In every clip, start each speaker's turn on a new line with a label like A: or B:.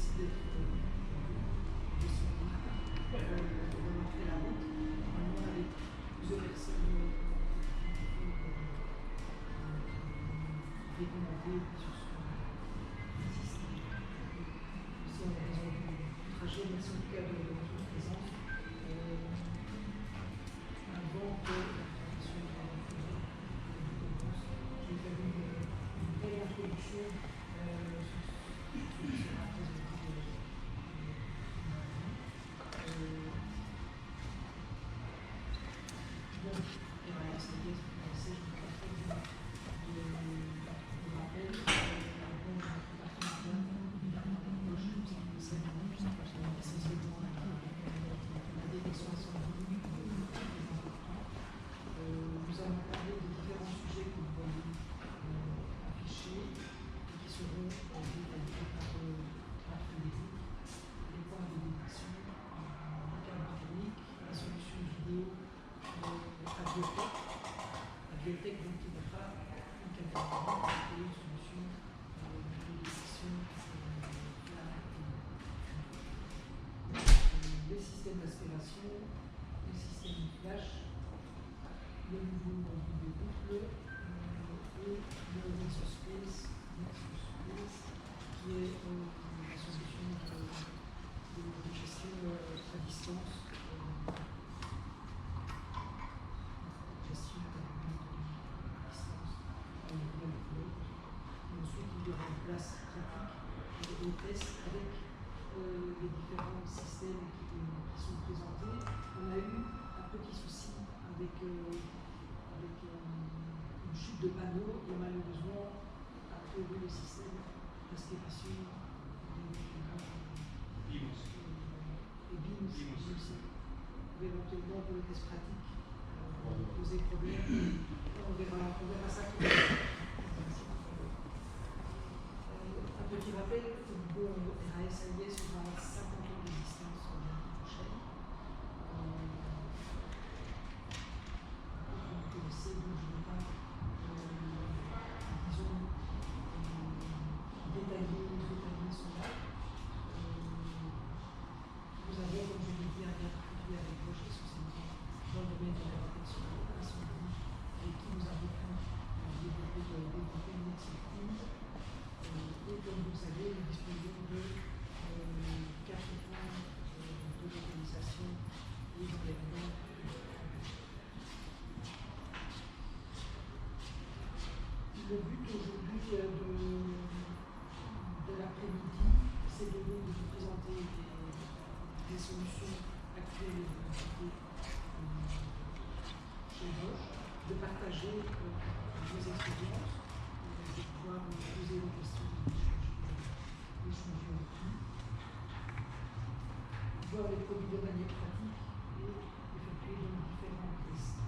A: merci d'être de montrer la route. Normalement, avec plusieurs personnes recommandées sur ce système. Ici, on a raison du trajet, merci en tout cas de votre présence. Avant que la présentation de la conférence, je vais faire une belle introduction sur ce qui sera présenté. Donc, et voilà, c'est bien ce que je vous rappelle de rappel, essentiellement la détection incendie. Nous allons parler de différents sujets que vous voyez affichés et qui seront détaillés par Frédéric. Les points de détection, le cadre technique, la solution vidéo à biotech. La biotech, donc, qui n'est pas une catégorie, mais une solution de détection les systèmes d'aspiration, les systèmes de flash, le nouveau vidéo boucle et le Nexus Space, qui est la solution de gestion à distance. Gestion à distance en nouvelle flotte. Ensuite, il y aura une place pratique et test avec les différents systèmes qui sont présentés. On a eu un petit souci avec une chute de panneau et malheureusement, a priori le système d'aspiration et BIMS aussi, éventuellement pour le test pratique, poser problème. On verra ça tout à l'heure. Un petit rappel, bon, RAS-AIS aura 50 ans d'existence l'année prochaine. Vous connaissez, donc je ne vais pas, disons, détailler cela. Nous avons, comme je l'ai dit, un lien particulier avec Roger Soussaint dans le domaine de la détection incendie, avec qui nous avons pu développer une expertise. Et comme vous le savez, nous disposons de 4 points de localisation et d'enlèvement. Le but aujourd'hui de l'après-midi, c'est de vous présenter des solutions actuelles et de chez Roche, de partager vos expériences, de pouvoir poser des questions, échanger dessus, voir les produits de manière pratique et effectuer donc différents tests.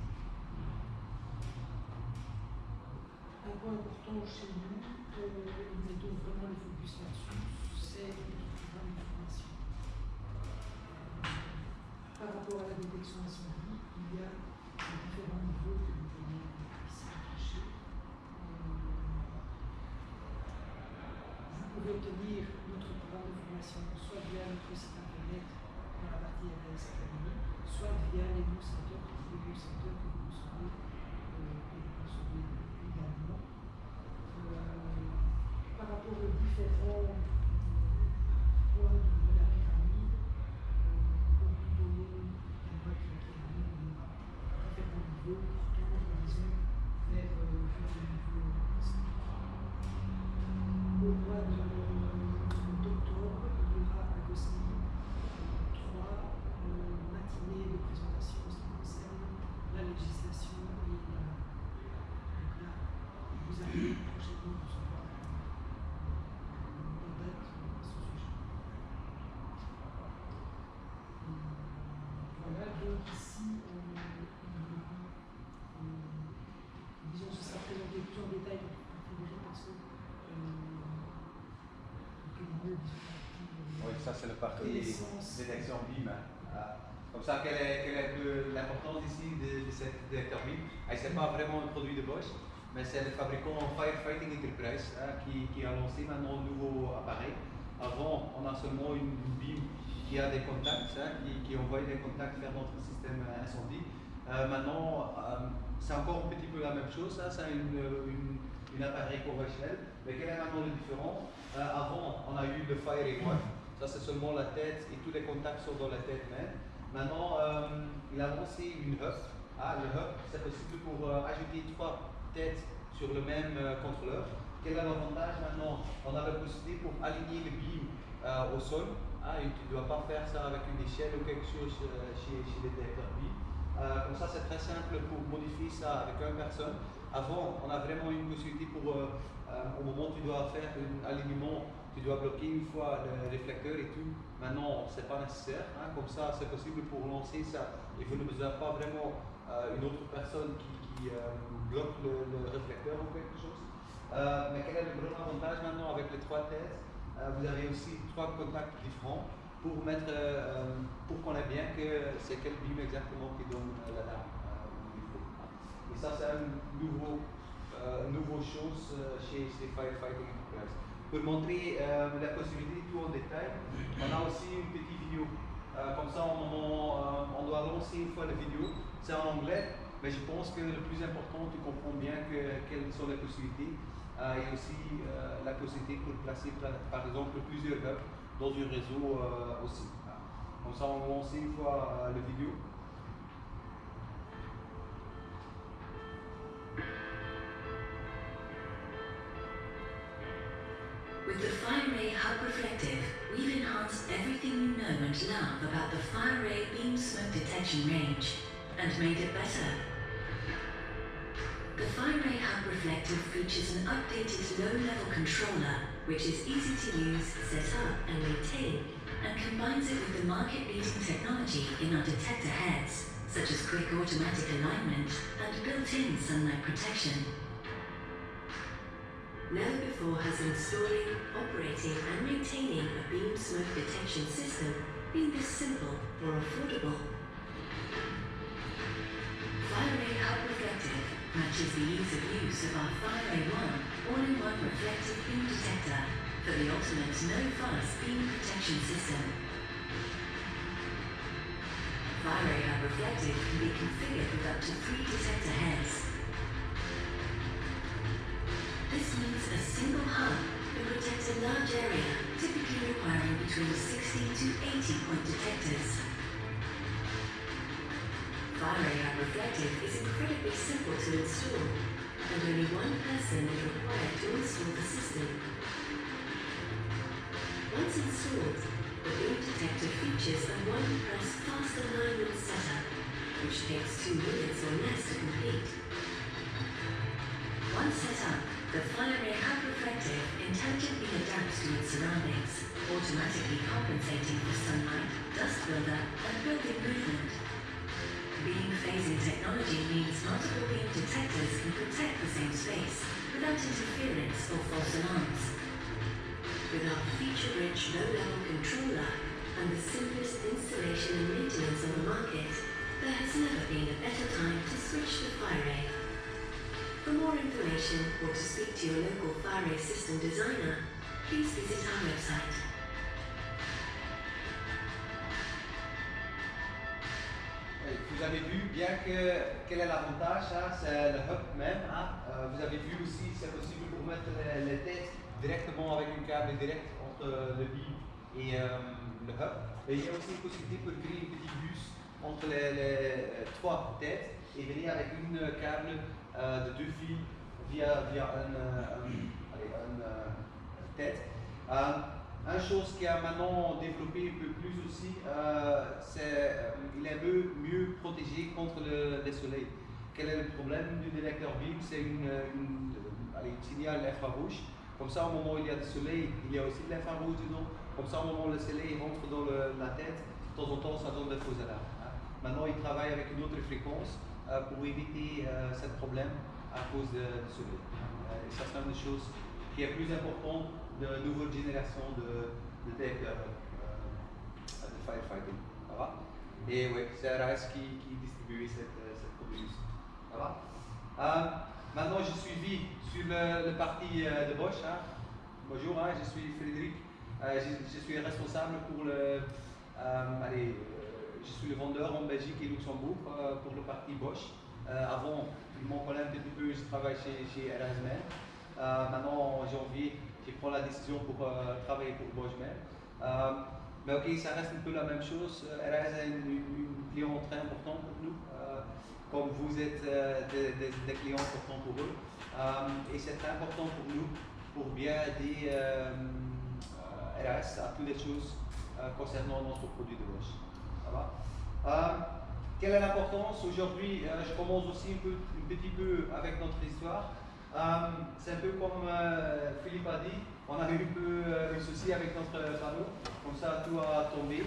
A: Un point important chez nous, nous mettons vraiment le focus là-dessus, c'est notre programme de formation. Par rapport à la détection incendie, il y a différents niveaux que vous voyez ici affichés. Vous pouvez obtenir notre programme de formation soit via notre site internet dans la partie RAS Academy, soit via les newsletters que vous recevez également. Par rapport aux différents points de la pyramide, donc nous voyons la boîte de la pyramide, différents niveaux portant l'horizon vers le niveau. Au mois d'octobre, il y aura à Gosselies 3 matinées de présentation en ce qui concerne la législation et donc là, vous allez prochainement recevoir une date à ce sujet. Voilà, donc ici, disons, ce sera présenté plus en détail par Frédéric parce que
B: oui, ça c'est le parti détection BIM. Comme ça, quelle est l'importance ici de cette détecteur BIM? Ce n'est pas vraiment un produit de Bosch, mais c'est le fabricant Firefighting Enterprise qui a lancé maintenant un nouveau appareil Avant, on a seulement une BIM qui a des contacts, qui envoie des contacts vers notre système incendie. Maintenant, c'est encore un petit peu la même chose, c'est une appareil conventionnel. Mais quel est maintenant le différent? Avant, on a eu le Fire-One, ça c'est seulement la tête et tous les contacts sont dans la tête même. Maintenant, il a lancé une hub. Le hub, c'est possible pour ajouter 3 têtes sur le même contrôleur. Quel est l'avantage maintenant? On a la possibilité pour aligner le BIM au sol. Et tu ne dois pas faire ça avec une échelle ou quelque chose chez les détecteurs BIM. Comme ça, c'est très simple pour modifier ça avec une personne. Avant, on a vraiment une possibilité pour, au moment où tu dois faire un alignement, tu dois bloquer une fois le réflecteur et tout. Maintenant, ce n'est pas nécessaire. Comme ça, c'est possible pour lancer ça. Et vous ne besoin pas vraiment une autre personne qui bloque le réflecteur ou quelque chose. Mais quel est le gros avantage maintenant avec les 3 têtes? Vous avez aussi 3 contacts différents pour mettre, pour qu'on ait bien que c'est quel BIM exactement qui donne la dame où il faut. Et ça, c'est une nouvelle chose chez Firefighting Enterprise. Pour montrer la possibilité tout en détail, on a aussi une petite vidéo. Comme ça, on doit lancer une fois la vidéo. C'est en anglais, mais je pense que le plus important, tu comprends bien quelles sont les possibilités. Et aussi la possibilité pour placer par exemple plusieurs hubs dans un réseau aussi. Comme ça, on lance une fois la vidéo.
C: With the FireRay Hub Reflective, we've enhanced everything you know and love about the FireRay beam smoke detection range and made it better. The FireRay Hub Reflective features an updated low-level controller which is easy to use, set up and maintain, and combines it with the market-leading technology in our detector heads, such as quick automatic alignment and built-in sunlight protection. Never before has installing, operating and maintaining a beam smoke detection system been this simple or affordable. FireRay Hub Reflective matches the ease of use of our FireRay One all-in-one reflective beam detector for the ultimate no-fuss beam protection system. FireRay Hub Reflective can be configured with up to 3 detector heads. This means a single hub can protect a large area, typically requiring between 60 to 80 point detectors. FireRay Hub Reflective is incredibly simple to install, and only one person is required to install the system. Once installed, the beam detector features a one-press fast alignment setup, which takes 2 minutes or less to complete. Once set up, the FireRay Hub Reflective intelligently adapts to its surroundings, automatically compensating for sunlight, dust buildup, and building movement. Beam phasing technology means multiple beam detectors can protect the same space without interference or false alarms. With our feature-rich low-level controller and the simplest installation and maintenance on the market, there has never been a better time to switch to FireRay. For more information or to speak to your local FireRay system designer, please visit our website.
B: Vous avez vu bien quel est l'avantage, c'est le hub même. Vous avez vu aussi, c'est possible pour mettre les têtes directement avec un câble direct entre le BIM et le hub. Et il y a aussi une possibilité pour créer une petite bus entre les 3 têtes et venir avec une câble de 2 fils via une tête. Une chose qui a maintenant développé un peu plus aussi, c'est qu'il est mieux protégé contre le soleil. Quel est le problème du détecteur BIM? C'est une signal infrarouge. Comme ça, au moment où il y a du soleil, il y a aussi de l'infrarouge dedans. Comme ça, au moment où le soleil rentre dans la tête, de temps en temps, ça donne des fausses alarmes. Maintenant, il travaille avec une autre fréquence pour éviter ce problème à cause du soleil. Et ça, c'est une des choses qui est plus importante de nouvelle génération de détecteurs de firefighting. Ça va? Et oui, c'est RAS qui distribue cette produit. Ça va? Maintenant, je suis sur le parti de Bosch. Bonjour, je suis Frédéric. Je suis responsable pour je suis le vendeur en Belgique et Luxembourg pour le parti Bosch. Avant, ils m'ont connaît un petit peu, je travaille chez RSML. Maintenant, en janvier, je prends la décision pour travailler pour Bosch même. Mais ok, ça reste un peu la même chose. RS est une client très important pour nous, comme vous êtes des clients importants pour eux. Et c'est très important pour nous pour bien aider RS à toutes les choses concernant notre produit de Bosch. Ça va? Quelle est l'importance? Aujourd'hui, je commence aussi un petit peu avec notre histoire. C'est un peu comme Philippe a dit, on a eu un peu un souci avec notre panneau, comme ça tout a tombé.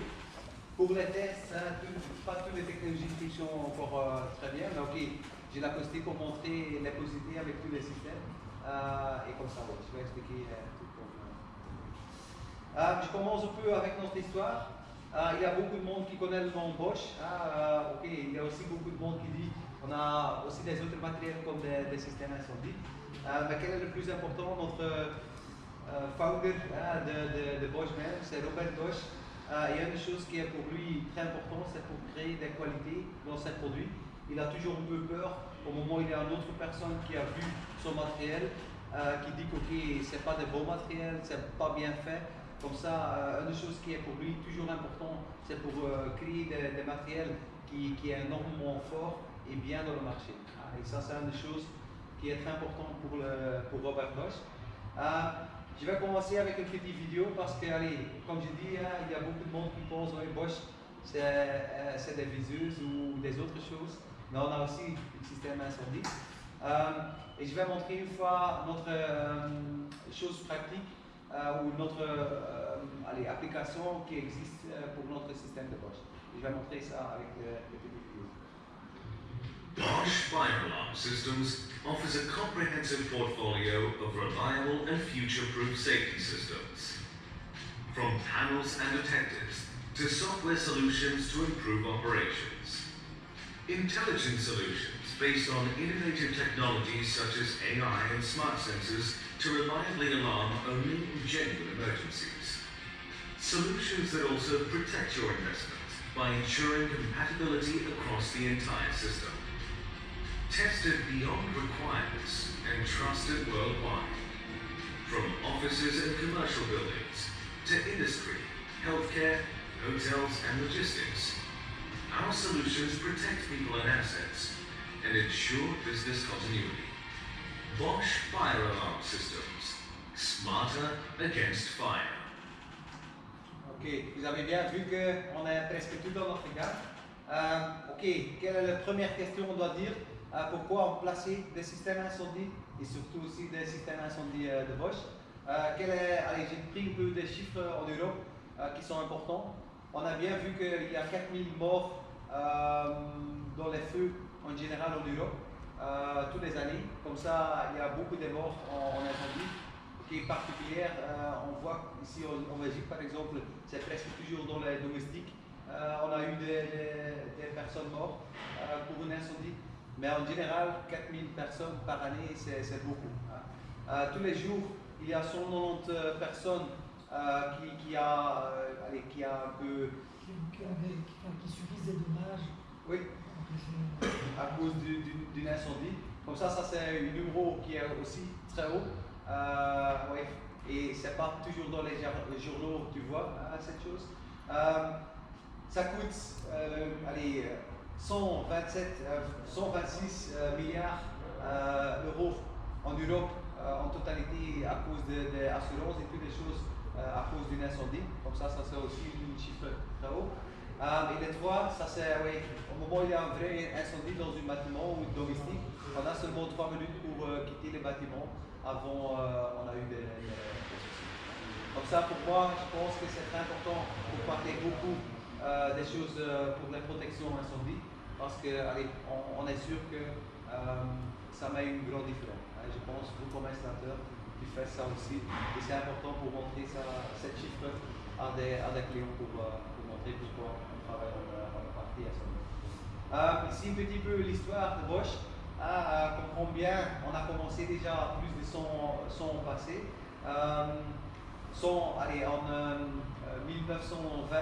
B: Pour les tests, pas toutes les technologies qui sont encore très bien, mais ok, j'ai l'acoustique pour montrer les possibilités avec tous les systèmes. Et comme ça, ouais, je vais expliquer tout comme. Je commence un peu avec notre histoire. Il y a beaucoup de monde qui connaît le nom Bosch. Ok, il y a aussi beaucoup de monde qui dit on a aussi des autres matériels comme des systèmes incendies. Mais quel est le plus important? Notre founder de Bosch même, c'est Robert Bosch. Il y a une chose qui est pour lui très importante, c'est pour créer des qualités dans ses produits. Il a toujours un peu peur au moment où il y a une autre personne qui a vu son matériel, qui dit que ok, c'est pas des bons matériels, c'est pas bien fait. Comme ça, une chose qui est pour lui toujours important, c'est pour créer des matériels qui est énormément fort et bien dans le marché. Et ça, c'est une chose qui est très importante pour Robert Bosch. Je vais commencer avec une petite vidéo parce que, allez, comme je dis, il y a beaucoup de monde qui pense que Bosch, c'est des viseuses ou des autres choses. Mais on a aussi un système incendie. Et je vais montrer une fois notre chose pratique ou notre application qui existe pour notre système de Bosch. Je vais montrer ça avec les petites vidéos.
D: Bosch Fire Alarm Systems offers a comprehensive portfolio of reliable and future-proof safety systems. From panels and detectors to software solutions to improve operations. Intelligent solutions based on innovative technologies such as AI and smart sensors to reliably alarm only in genuine emergencies. Solutions that also protect your investment by ensuring compatibility across the entire system. Tested beyond requirements and trusted worldwide. From offices and commercial buildings to industry, healthcare, hotels and logistics, our solutions protect people and assets and ensure business continuity. Bosch Fire Alarm Systems. Smarter against fire.
B: Ok, vous avez bien vu qu'on est presque tout dans notre gamme. Ok, quelle est la première question qu'on doit dire? Pourquoi placer des systèmes incendies et surtout aussi des systèmes incendies de Bosch? Allez, j'ai pris un peu des chiffres en Europe qui sont importants. On a bien vu qu'il y a 4000 morts dans les feux en général en Europe toutes les années. Comme ça, il y a beaucoup de morts en incendie qui est particulière. On voit ici en Belgique par exemple, c'est presque toujours dans les domestiques. On a eu des personnes mortes pour un incendie. Mais en général, 4000 personnes par année, c'est beaucoup. Tous les jours, il y a 190 personnes qui
A: subissent des dommages.
B: Oui, à cause d'un incendie. Comme ça c'est un numéro qui est aussi très haut. Ouais. Et c'est pas toujours dans les journaux, tu vois, cette chose. Ça coûte, 126 milliards d'euros en Europe en totalité à cause des assurances et toutes les choses à cause d'un incendie. Comme ça c'est aussi un chiffre très haut. Et les trois, ça c'est, au moment où il y a un vrai incendie dans un bâtiment ou domestique, on a seulement 3 minutes pour quitter le bâtiment avant on a eu des soucis. Comme ça, pour moi, je pense que c'est très important pour parler beaucoup des choses pour la protection incendie, parce que, allez, on est sûr que ça met une grande différence. Je pense que vous, comme installateur, qui faites ça aussi, et c'est important pour montrer cette chiffre à des clients pour montrer pourquoi on travaille dans la partie incendie. Ici, un petit peu l'histoire de Bosch. Comme combien on a commencé déjà plus de 100 ans passés. allez, en 1920,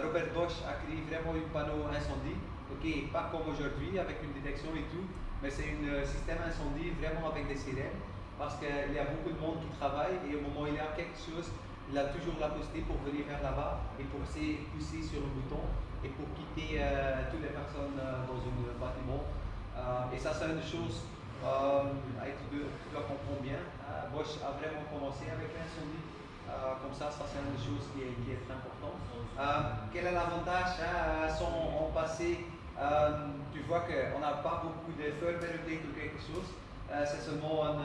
B: Robert Bosch a créé vraiment un panneau incendie. Ok, pas comme aujourd'hui avec une détection et tout, mais c'est un système incendie vraiment avec des sirènes parce qu'il y a beaucoup de monde qui travaille et au moment où il y a quelque chose, il a toujours la possibilité pour venir vers là-bas et pour pousser sur un bouton et pour quitter toutes les personnes dans un bâtiment. Et ça, c'est une chose tu dois comprendre bien. Bosch a vraiment commencé avec l'incendie. Comme ça, c'est une chose qui est très importante. Quel est l'avantage en passé, tu vois qu'on n'a pas beaucoup de vulnerabilité ou quelque chose. C'est seulement en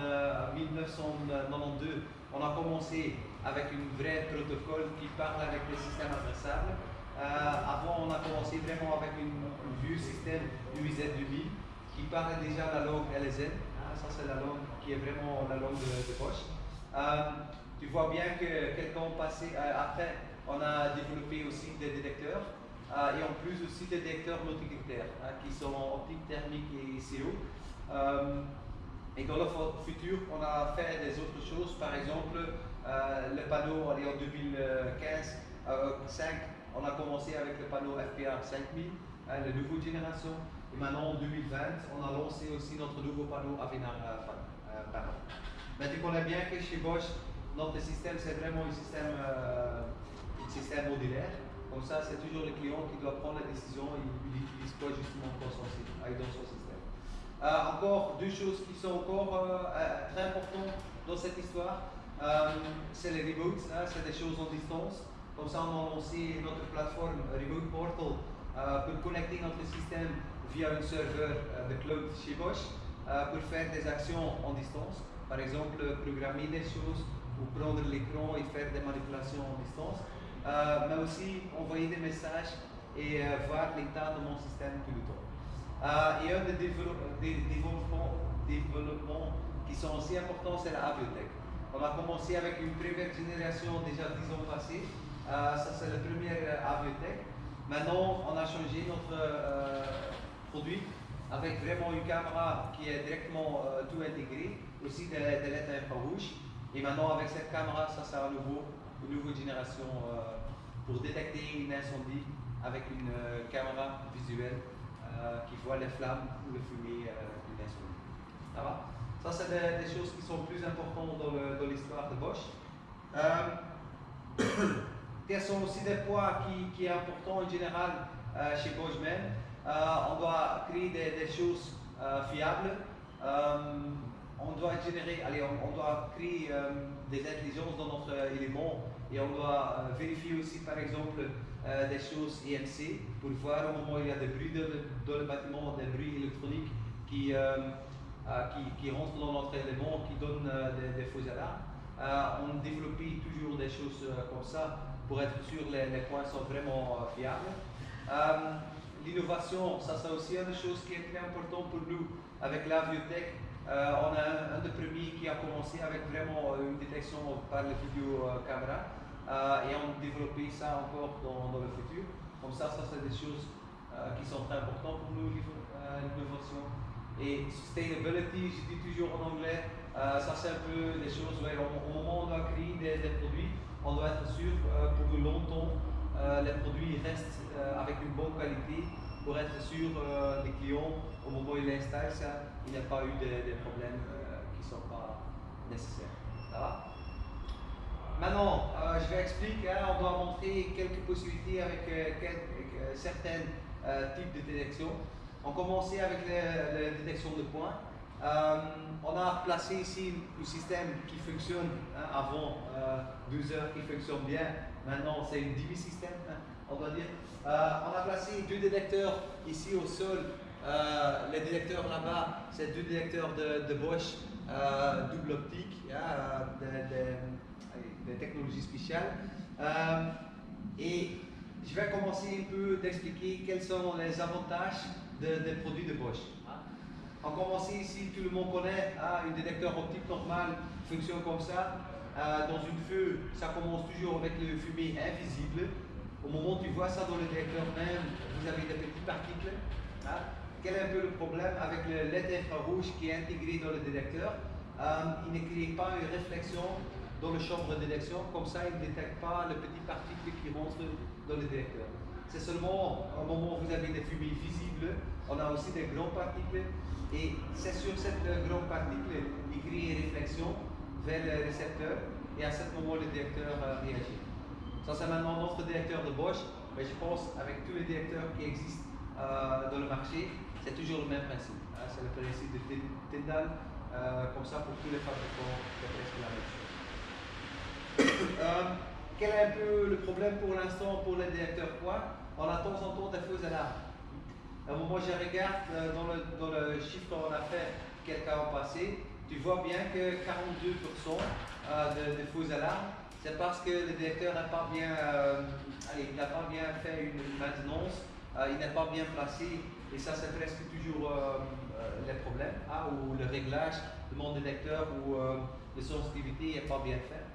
B: 1992, on a commencé avec un vrai protocole qui parle avec les systèmes adressables. Avant, on a commencé vraiment avec un vieux système UZ2000 qui parle déjà la langue LSN. Ça, c'est la langue qui est vraiment la langue de Bosch. Tu vois bien que quelques temps passé, après, on a développé aussi des détecteurs et en plus aussi des détecteurs multicritères qui sont optique, thermique et CO. Et dans le futur, on a fait des autres choses. Par exemple, le panneau en 2015, 5, on a commencé avec le panneau FPA 5000, la nouvelle génération. Et maintenant, en 2020, on a lancé aussi notre nouveau panneau Avenar panneau. Mais tu connais bien que chez Bosch, notre système, c'est vraiment un système modulaire. Comme ça, c'est toujours le client qui doit prendre la décision et il utilise quoi justement dans son système. Encore deux choses qui sont encore très importantes dans cette histoire. C'est les reboots, c'est des choses en distance. Comme ça, on a lancé notre plateforme Reboot Portal pour connecter notre système via un serveur de cloud chez Bosch pour faire des actions en distance. Par exemple, programmer des choses ou prendre l'écran et faire des manipulations en distance. Mais aussi envoyer des messages et voir l'état de mon système tout le temps. Et un des développements qui sont aussi importants, c'est la biotech. On a commencé avec une première génération déjà 10 ans passés. Ça, c'est la première biotech. Maintenant, on a changé notre produit avec vraiment une caméra qui est directement tout intégrée, aussi des lettres infrarouges. Et maintenant, avec cette caméra, ça c'est une nouvelle génération pour détecter un incendie avec une caméra visuelle qui voit les flammes ou le fumée d'une incendie. Ça va? Ça, c'est des choses qui sont plus importantes dans l'histoire de Bosch. Quels sont aussi des points qui sont importants en général chez Bosch même? On doit créer des choses fiables. On doit créer des intelligences dans notre élément et on doit vérifier aussi par exemple des choses EMC pour voir au moment où il y a des bruits dans le bâtiment, des bruits électroniques qui rentrent dans notre élément, qui donnent des faux alarmes. On développe toujours des choses comme ça pour être sûr que les points sont vraiment fiables. L'innovation, ça c'est aussi une chose qui est très importante pour nous avec la biotech. On a un des premiers qui a commencé avec vraiment une détection par la vidéo-caméra et on a développé ça encore dans le futur. Comme ça c'est des choses qui sont très importantes pour nous, l'innovation. Et sustainability, je dis toujours en anglais, ça c'est un peu des choses où au moment où on doit créer des produits, on doit être sûr pour longtemps les produits restent avec une bonne qualité pour être sûr les clients au moment où ils l'installent ça, il n'y a pas eu des problèmes qui ne sont pas nécessaires. Ça va? Maintenant, je vais expliquer, on doit montrer quelques possibilités avec certains types de détection. On commençait avec la détection de points. On a placé ici un système qui fonctionne avant 12 heures, qui fonctionne bien. Maintenant, c'est un demi-système, on doit dire. On a placé deux détecteurs ici au sol. Les détecteurs là-bas, c'est deux détecteurs de Bosch, double optique, des technologies spéciales. Et je vais commencer un peu d'expliquer quels sont les avantages des produits de Bosch. On commence ici, tout le monde connaît, un détecteur optique normal fonctionne comme ça. Dans une feu, ça commence toujours avec le fumée invisible. Au moment où tu vois ça dans le détecteur même, vous avez des petites particules. Quel est un peu le problème avec le LED infrarouge qui est intégré dans le détecteur? Il ne crée pas une réflexion dans le chambre de détection, comme ça il ne détecte pas les petites particules qui rentrent dans le détecteur. C'est seulement au moment où vous avez des fumées visibles, on a aussi des grandes particules, et c'est sur cette grande particule qui crée une réflexion vers le récepteur, et à ce moment le détecteur réagit. Ça c'est maintenant notre détecteur de Bosch, mais je pense avec tous les détecteurs qui existent dans le marché, c'est toujours le même principe. C'est le principe de Tyndall, comme ça pour tous les fabricants, c'est presque la même chose. Quel est un peu le problème pour l'instant pour les détecteurs poids? On a de temps en temps des fausses alarmes. À un moment, je regarde dans le chiffre qu'on a fait quelques ans passé, tu vois bien que 42% de fausses alarmes, c'est parce que le détecteur n'a pas bien, pas bien fait une maintenance, il n'est pas bien placé, et ça c'est presque toujours les problèmes, ou le réglage de mon détecteur ou de sensibilité n'est pas bien fait.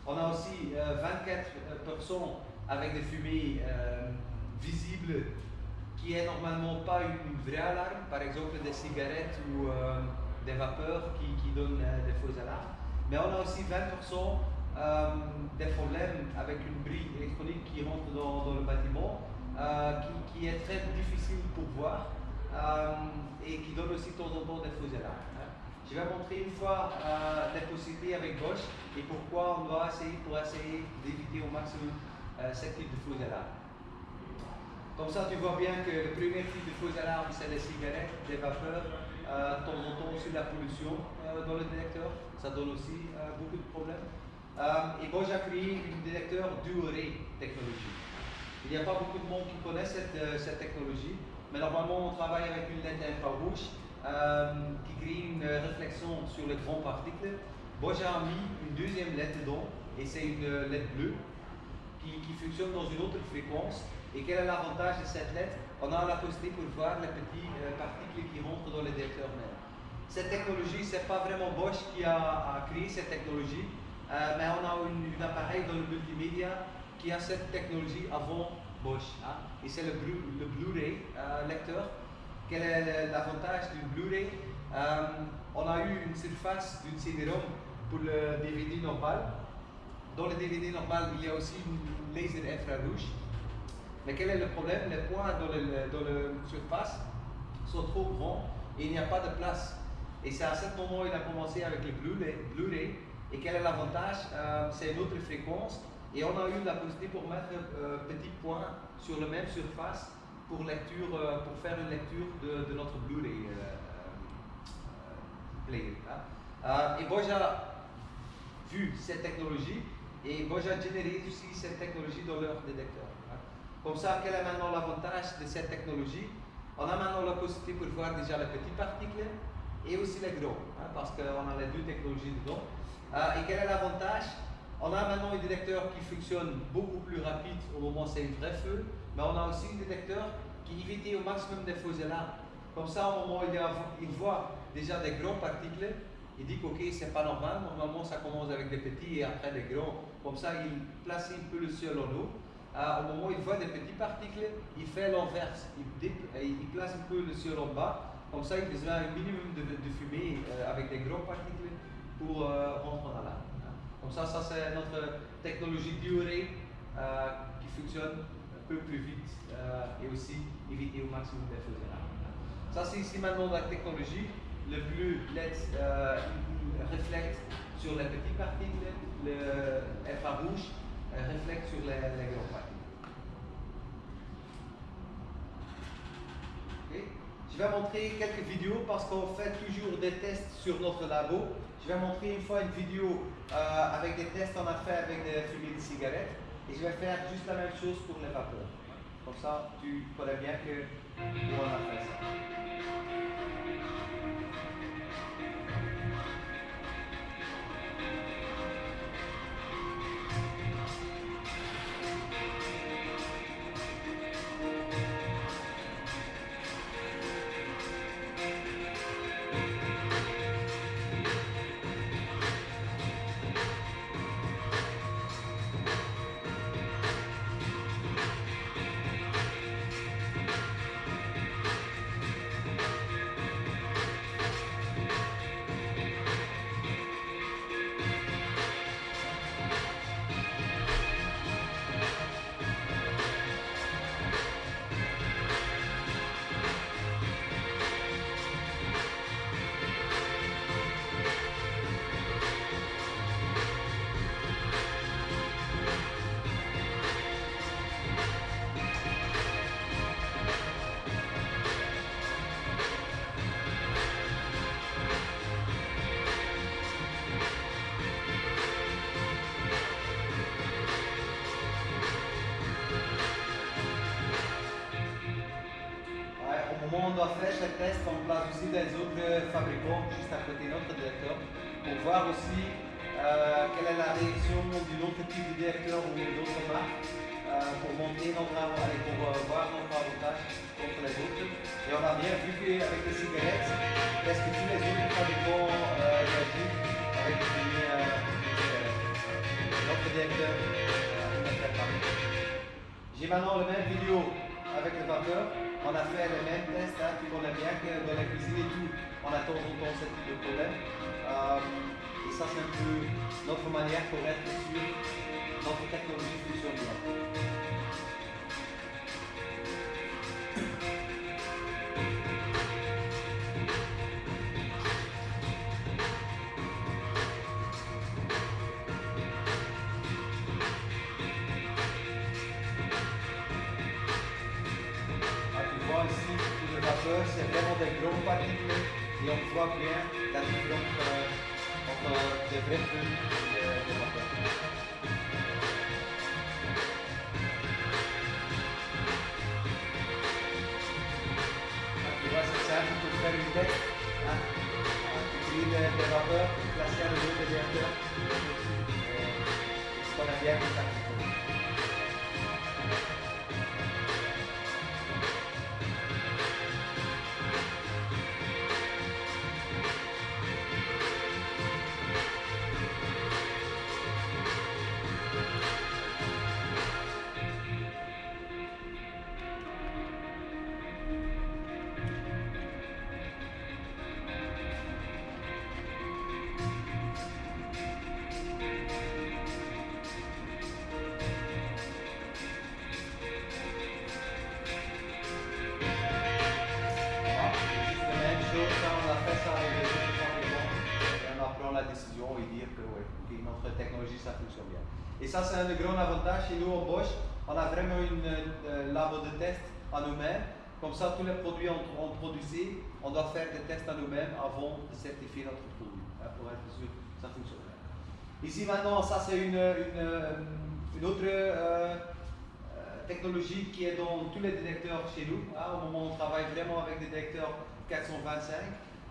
B: On a aussi 24% avec des fumées visibles qui est normalement pas une vraie alarme, par exemple des cigarettes ou des vapeurs qui donnent des fausses alarmes. Mais on a aussi 20% des problèmes avec une brille électronique qui rentre dans le bâtiment, qui est très difficile pour voir et qui donne aussi de temps en temps des fausses alarmes. Je vais montrer une fois les possibilités avec Bosch et pourquoi on doit essayer d'éviter au maximum ce type de fausses alarmes. Comme ça, tu vois bien que le premier type de fausses alarmes, c'est les cigarettes, les vapeurs, de temps en temps aussi la pollution dans le détecteur, ça donne aussi beaucoup de problèmes. Et Bosch a créé un détecteur dual-ray technologie. Il n'y a pas beaucoup de monde qui connaît cette technologie, mais normalement on travaille avec une LED infrarouge qui crée une réflexion sur les grandes particules. Bosch a mis une deuxième LED dedans, et c'est une LED bleue qui fonctionne dans une autre fréquence. Et quel est l'avantage de cette LED? On a la possibilité pour voir les petites particules qui rentrent dans le détecteur même. Cette technologie, ce n'est pas vraiment Bosch qui a créé cette technologie, mais on a un appareil dans le multimédia qui a cette technologie avant Bosch. Et c'est le Blu-ray lecteur. Quel est l'avantage du Blu-ray? On a eu une surface d'une CD-ROM pour le DVD normal. Dans le DVD normal, il y a aussi une laser infrarouge. Mais quel est le problème? Les points dans la surface sont trop grands et il n'y a pas de place. Et c'est à ce moment qu'il a commencé avec le Blu-ray. Et quel est l'avantage? C'est une autre fréquence. Et on a eu la possibilité pour mettre petits points sur la même surface pour faire une lecture de notre Blu-ray player. Et Bosch a vu cette technologie et Bosch a généré aussi cette technologie dans leur détecteur. Comme ça, quel est maintenant l'avantage de cette technologie? On a maintenant la possibilité pour voir déjà les petites particules et aussi les gros, parce qu'on a les deux technologies dedans. Et quel est l'avantage? On a maintenant un détecteur qui fonctionne beaucoup plus rapide au moment où c'est un vrai feu, mais on a aussi un détecteur qui évite au maximum des fausses alarmes. Comme ça, au moment où il voit déjà des grandes particules, il dit que ok, c'est pas normal, normalement ça commence avec des petits et après des grands. Comme ça, il place un peu le ciel en eau. Au moment où il voit des petites particules, il fait l'inverse, il place un peu le ciel en bas. Comme ça, il a besoin un minimum de fumée avec des grandes particules pour rentrer dans l'alarme. Comme ça c'est notre technologie dual-ray qui fonctionne un peu plus vite et aussi éviter au maximum des fausses alarmes. Ça c'est ici maintenant la technologie. Le bleu LED reflète sur les petites particules, le infrarouge reflète sur les grandes particules. Okay. Je vais montrer quelques vidéos parce qu'on fait toujours des tests sur notre labo. Je vais montrer une fois une vidéo avec des tests qu'on a fait avec des fumées de cigarettes et je vais faire juste la même chose pour les vapeurs. Comme ça, tu connais bien que nous on a fait ça. doit faire ce test, on place aussi des autres fabricants juste à côté de notre détecteur pour voir aussi quelle est la réaction d'un autre type de détecteur ou d'autres marques pour monter pour voir notre avantage contre les autres. Et on a bien vu qu'avec les cigarettes, presque tous les autres fabricants réagissent avec notre détecteur. J'ai maintenant la même vidéo avec le vapeur. On a fait les mêmes tests, hein, tu connais bien que dans la cuisine et tout, on a de temps en temps ce type de problème. Et ça, c'est un peu notre manière pour être sûr que notre technologie fonctionne bien. C'est vraiment des gros particules et on voit bien la différence entre des vrais feux et des vapeurs. Tu vois, c'est simple pour faire une test. Hein? Tu utilises des vapeurs, tu places à nouveau des réacteurs. Tu connais bien que ça fonctionne. Notre technologie, ça fonctionne bien. Et ça, c'est un grand avantage. Chez nous, au Bosch, on a vraiment une labo de test à nous-mêmes. Comme ça, tous les produits on produit, on doit faire des tests à nous-mêmes avant de certifier notre produit, hein, pour être sûr que ça fonctionne bien. Ici, maintenant, ça, c'est une autre technologie qui est dans tous les détecteurs chez nous. Hein. Au moment où on travaille vraiment avec des détecteurs 425,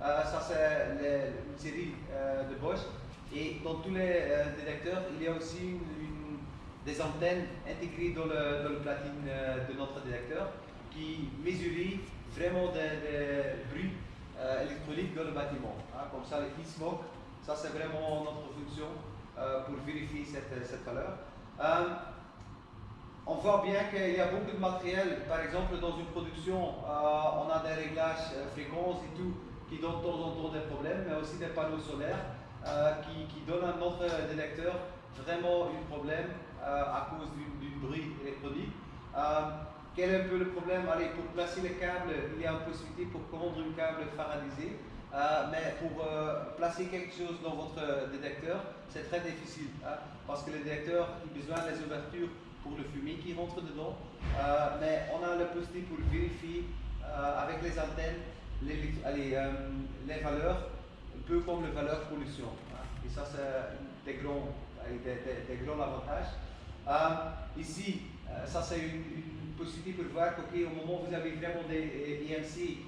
B: ça, c'est une série de Bosch. Et dans tous les détecteurs, il y a aussi des antennes intégrées dans le platine de notre détecteur qui mesurent vraiment des bruits électroniques dans le bâtiment. Hein. Comme ça, le heat smoke, ça c'est vraiment notre fonction pour vérifier cette valeur. On voit bien qu'il y a beaucoup de matériel, par exemple dans une production, on a des réglages fréquences et tout qui donnent de temps en temps des problèmes, mais aussi des panneaux solaires. Qui donne à notre détecteur vraiment un problème à cause du bruit électronique. Quel est un peu le problème? Allez, pour placer les câbles, il y a une possibilité pour prendre un câble faradisé, mais pour placer quelque chose dans votre détecteur, c'est très difficile, hein, parce que le détecteur a besoin des ouvertures pour le fumée qui rentre dedans, mais on a la possibilité pour vérifier avec les antennes les valeurs, un peu comme les valeurs pollution. Hein. Et ça, c'est des grands avantages. Ici, ça, c'est une possibilité pour voir qu'au moment où vous avez vraiment des EMC,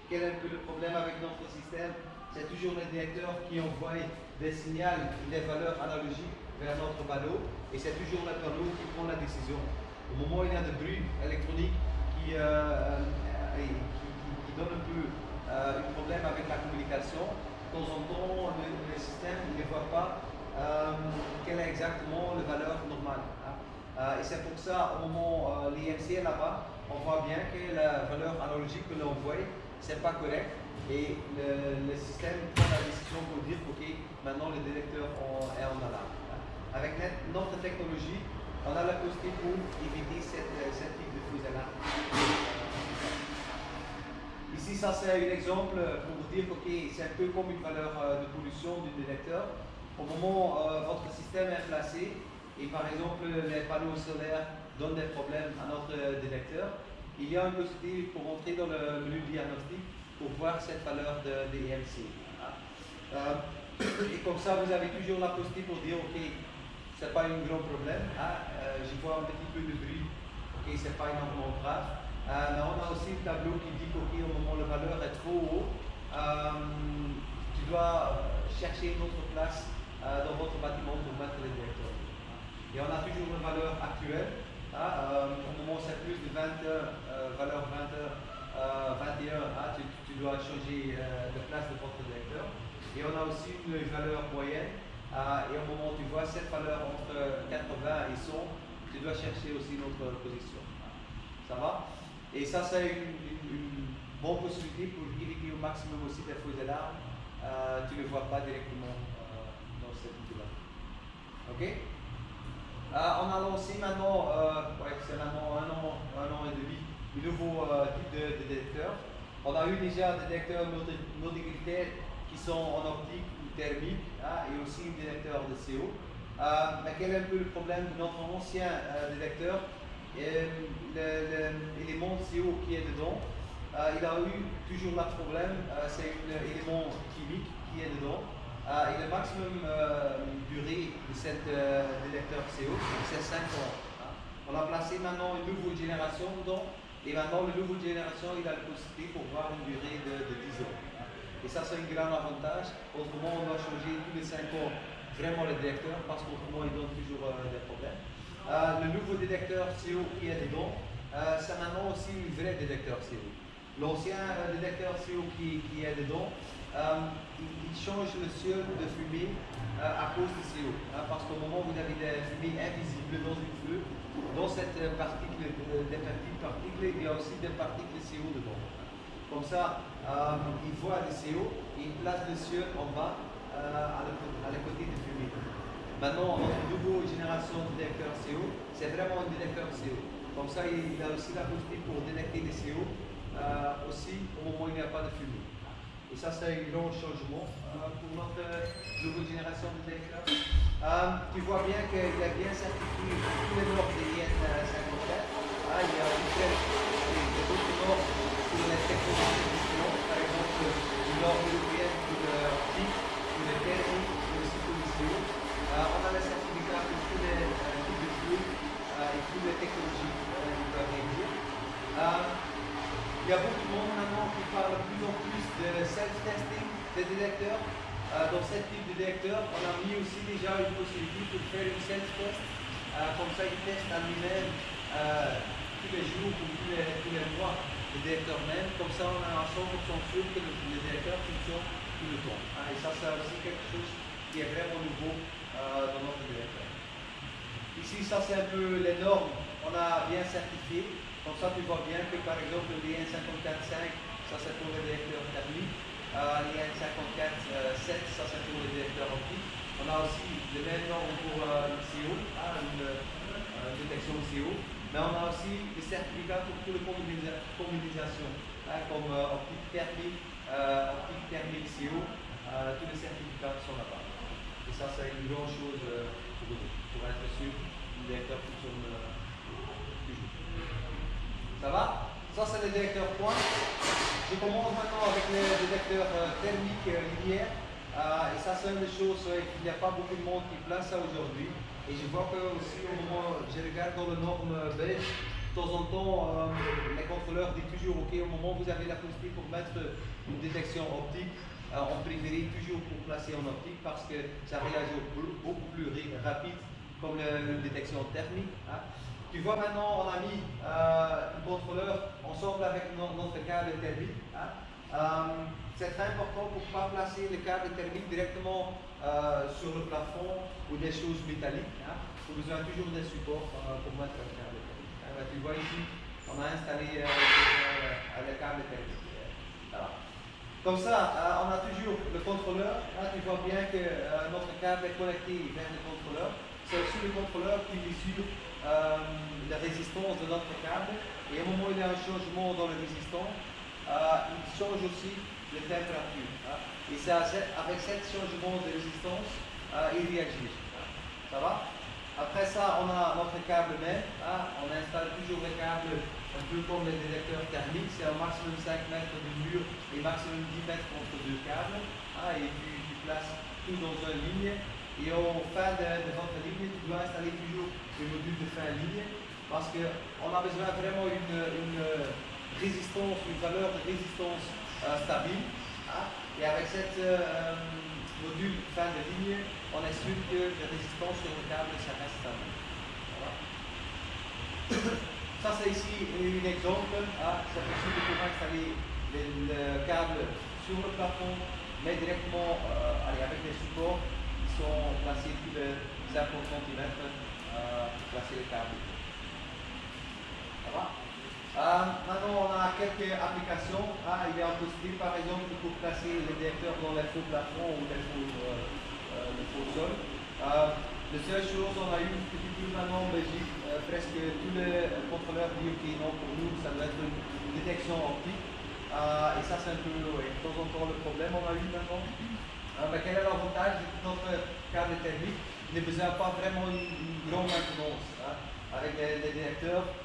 B: quel est un peu le problème avec notre système? C'est toujours le détecteur qui envoie des signaux, des valeurs analogiques vers notre panneau, et c'est toujours le panneau qui prend la décision. Au moment où il y a des bruits électroniques qui donnent un peu un problème avec la communication, de temps en temps, le système ne voit pas quelle est exactement la valeur normale. Hein. Et c'est pour ça, au moment où l'IMC est là-bas, on voit bien que la valeur analogique que l'on voit, ce n'est pas correct. Et le système prend la décision pour dire ok, maintenant le détecteur est en alarme. Hein. Avec notre technologie, on a la possibilité pour éviter ce type de fausse alarme. Ici, ça c'est un exemple pour vous dire que c'est un peu comme une valeur de pollution du détecteur. Au moment où votre système est placé, et par exemple les panneaux solaires donnent des problèmes à notre détecteur, il y a une possibilité pour entrer dans le menu diagnostic pour voir cette valeur de EMC. Et comme ça, vous avez toujours la possibilité pour dire ok, c'est pas un grand problème, j'y vois un petit peu de bruit, ok, c'est pas énormément grave. Mais on a aussi le tableau qui dit qu'au moment où la valeur est trop haut, tu dois chercher une autre place dans votre bâtiment pour mettre les détecteurs. Et on a toujours une valeur actuelle. Au moment où c'est plus de 20 heures, valeur 20 heures, 21, tu dois changer de place de votre détecteur. Et on a aussi une valeur moyenne. Et au moment où tu vois cette valeur entre 80 et 100, tu dois chercher aussi une autre position. Ça va? Et ça, c'est une bonne possibilité pour éviter au maximum aussi des feux d'alarme. Tu ne le vois pas directement dans cette vidéo-là. Ok? On a lancé maintenant, c'est maintenant un an et demi, un nouveau type de détecteur. On a eu déjà des détecteurs multicritères qui sont en optique ou thermique, et aussi un détecteur de CO. Mais quel est un peu le problème de notre ancien détecteur? L'élément CO qui est dedans, il a eu toujours le problème, c'est un élément chimique qui est dedans. Et le maximum durée de cet détecteur CO, c'est 5 ans. On a placé maintenant une nouvelle génération dedans, et maintenant la nouvelle génération, il a la possibilité pour voir une durée de 10 ans. Et ça, c'est un grand avantage. Autrement, on doit changer tous les 5 ans vraiment le détecteur, parce qu'autrement, il donne toujours des problèmes. Le nouveau détecteur CO qui est dedans, c'est maintenant aussi un vrai détecteur CO. L'ancien détecteur CO qui est dedans, il change le seuil de fumée à cause du CO. Parce qu'au moment où vous avez des fumées invisibles dans une feu, dans cette particule, des petites particules, il y a aussi des particules CO dedans. Comme ça, il voit le CO et il place le seuil en bas à la côté de fumée. Maintenant, notre nouvelle génération de détecteurs CO, c'est vraiment un détecteur CO. Comme ça, il a aussi la possibilité pour détecter les CO aussi au moment où il n'y a pas de fumée. Et ça, c'est un grand changement pour notre nouvelle génération de détecteurs. Tu vois bien qu'il a bien certifié tous les normes des IN 54. Il y a d'autres normes pour les technologies différentes, par exemple une norme européenne pour l'optique, pour le thermique, mais aussi pour le CO. On a les certificats pour tous les types de fluides et toutes les technologies qu'on peut réunir. Il y a beaucoup de monde maintenant qui parle de plus en plus de self-testing des détecteurs. Dans ce type de détecteur, on a mis aussi déjà une possibilité pour faire une self-test. Comme ça, il teste à lui-même tous les jours ou tous les mois le détecteur même. Comme ça, on a 100% sûr que le détecteur fonctionne tout le temps. Et ça, c'est aussi quelque chose qui est vraiment nouveau dans notre détecteur. Ici, ça c'est un peu les normes. On a bien certifié. Comme ça, tu vois bien que par exemple le DN 54.5, ça c'est pour le détecteur thermique. L'IN 54.7, ça c'est pour le détecteur optique. On a aussi les mêmes normes pour le CO, une détection CO. Mais on a aussi des certificats pour toutes les combinaisons, comme optique thermique CO. Tous les certificats sont là-bas. Et ça, c'est une grande chose pour être sûr que le détecteur fonctionne toujours. Ça va? Ça, c'est le détecteur point. Je commence maintenant avec les détecteurs thermiques linéaires. Et ça, c'est une des choses qu'il n'y a pas beaucoup de monde qui place ça aujourd'hui. Et je vois que aussi au moment où je regarde dans les normes belges, de temps en temps, les contrôleurs disent toujours, ok, au moment où vous avez la possibilité pour mettre une détection optique, on préférait toujours pour placer en optique parce que ça réagit beaucoup plus rapide comme une détection thermique. Tu vois maintenant, on a mis un contrôleur ensemble avec notre câble thermique. C'est très important pour ne pas placer le câble thermique directement sur le plafond ou des choses métalliques. Il faut besoin toujours des supports pour mettre le câble thermique. Tu vois ici, on a installé le câble thermique. Voilà. Comme ça, on a toujours le contrôleur. Tu vois bien que notre câble est connecté vers le contrôleur. C'est aussi le contrôleur qui mesure la résistance de notre câble. Et au moment où il y a un changement dans la résistance, il change aussi la température. Et c'est avec ce changement de résistance, il réagit. Ça va? Après ça, on a notre câble même. On installe toujours le câble un peu comme les détecteurs thermiques. C'est un maximum 5 mètres de mur et maximum 10 mètres entre deux câbles. Et tu places tout dans une ligne. Et au fin de votre ligne, tu dois installer toujours le module de fin ligne. parce qu'on a besoin vraiment une résistance, une valeur de résistance stable. Hein. Et avec cette module fin de ligne, on est sûr que la résistance sur le câble, ça reste stable. Voilà. Ça c'est ici un exemple. Hein. C'est possible pour installer le câble sur le plafond, mais directement avec des supports qui sont placés tous les 50 cm pour placer le câble. Ça va. Maintenant, on a quelques applications. Il est possible, par exemple, pour placer les détecteurs dans les faux plafonds ou les faux sols. La seule chose, on a eu un petit peu maintenant en Belgique, presque tous les contrôleurs disent que non, pour nous, ça doit être une détection optique. Et ça, c'est un peu, de temps en temps, le problème on a eu maintenant. Mais quel est l'avantage de notre câble thermique? Il ne besoin pas vraiment une grande maintenance. Avec les détecteurs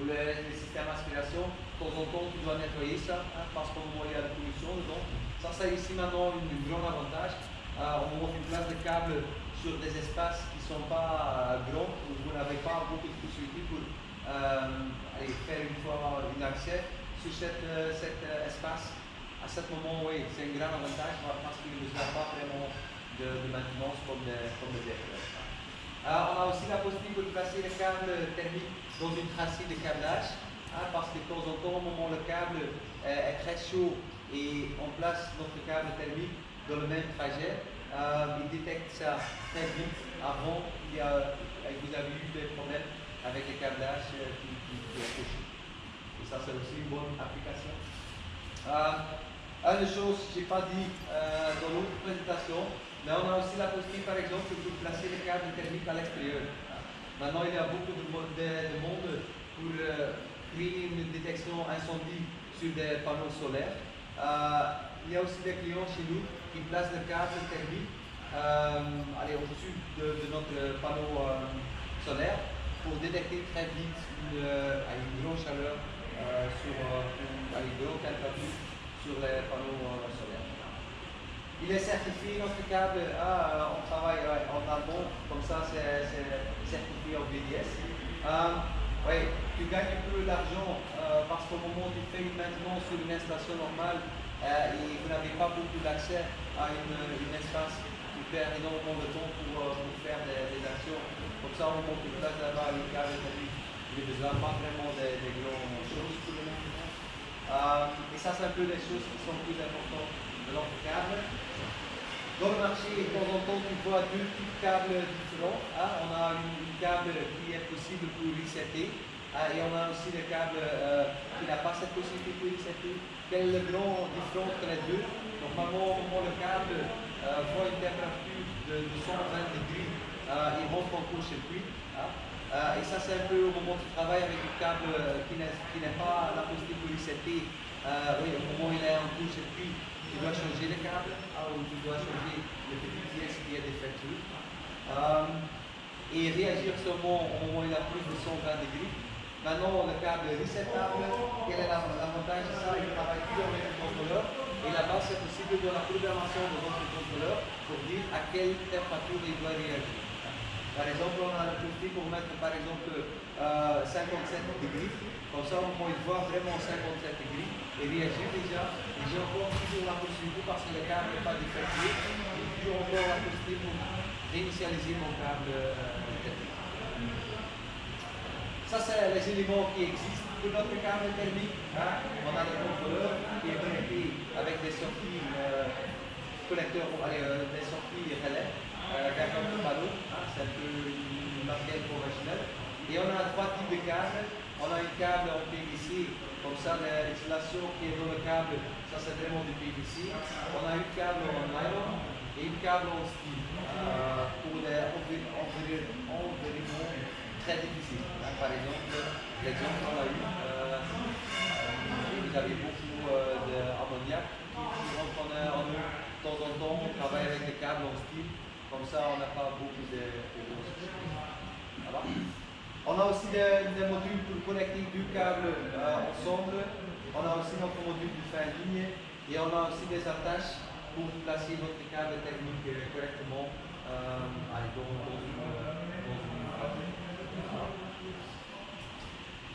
B: ou les systèmes d'aspiration, de temps en temps, tu dois nettoyer ça, parce qu'au moment où il y a la pollution dedans. Ça, c'est ici maintenant un grand avantage. On monte une place de câble sur des espaces qui ne sont pas grands, où vous n'avez pas beaucoup de possibilités pour faire une fois un accès sur cet espace. À ce moment, oui, c'est un grand avantage parce qu'il ne besoin pas vraiment de maintenance comme le détecteur. On a aussi la possibilité de placer le câble thermique dans une tracée de câblage, parce que de temps en temps, au moment où le câble est très chaud et on place notre câble thermique dans le même trajet, il détecte ça très vite avant qu'il y a, vous avez eu des problèmes avec le câblage qui est couché. Et ça, c'est aussi une bonne application. Une chose que je n'ai pas dit dans l'autre présentation, mais on a aussi la possibilité, par exemple, de placer les câbles thermiques à l'extérieur. Maintenant, il y a beaucoup de monde pour créer une détection incendie sur des panneaux solaires. Il y a aussi des clients chez nous qui placent le câble thermique au-dessus de notre panneau solaire pour détecter très vite une grande chaleur une grande température sur les panneaux solaires. Il est certifié, notre câble, on travaille en allemand, comme ça c'est certifié en BDS. Tu gagnes un peu d'argent parce qu'au moment où tu fais une maintenance sur une installation normale et vous n'avez pas beaucoup d'accès à un espace, tu perds énormément de temps pour faire des actions. Comme ça, au moment où tu places là-bas le câble, il ne besoin pas vraiment des grandes choses pour le moment. Et ça, c'est un peu les choses qui sont plus importantes de notre câble. Dans le marché, de temps en temps, tu vois deux types de câbles différents. On a une câble qui est possible pour resetter et on a aussi des câbles qui n'ont pas cette possibilité pour resetter. Quelle est le grand différence entre les deux? Normalement, le câble voit une température de 120 degrés, il rentre en court-circuit. Et ça, c'est un peu au moment où tu travailles avec un câble qui n'a pas la possibilité de resetter. Au moment où il est en court-circuit, tu dois changer le câble ou tu dois changer le petit pièce qui est défectueux. Et réagir seulement au moment où il a plus de 120 degrés. Maintenant, le câble est resettable. Quel est l'avantage de ça? Il travaille plus avec le contrôleur. Et là-bas, c'est possible de la programmation de votre contrôleur pour dire à quelle température il doit réagir. Par exemple, on a la possibilité pour mettre par exemple 57 degrés. Comme ça, on voit vraiment 57 degrés et réagir déjà. Et j'ai encore toujours la possibilité parce que le câble n'est pas défectueux. J'ai toujours encore la possibilité pour réinitialiser mon câble thermique. Ça, c'est les éléments qui existent pour notre câble thermique. On a des contrôleurs qui est connecté avec des sorties connecteurs, des sorties relais vers notre panneau. C'est un peu une matériel professionnel. Et on a trois types de câbles. On a un câble en PVC, comme ça l'installation qui est dans le câble, ça c'est vraiment du PVC. On a un câble en nylon et un câble en style pour des environnements très difficiles. Par exemple, l'exemple qu'on a eu, vous avez beaucoup d'ammoniac qui rentre en eau. De temps en temps, on travaille avec des câbles en style, comme ça on n'a pas beaucoup de choses. Voilà. On a aussi des modules pour connecter deux câbles ensemble. On a aussi notre module de fin ligne et on a aussi des attaches pour placer notre câble technique correctement dans une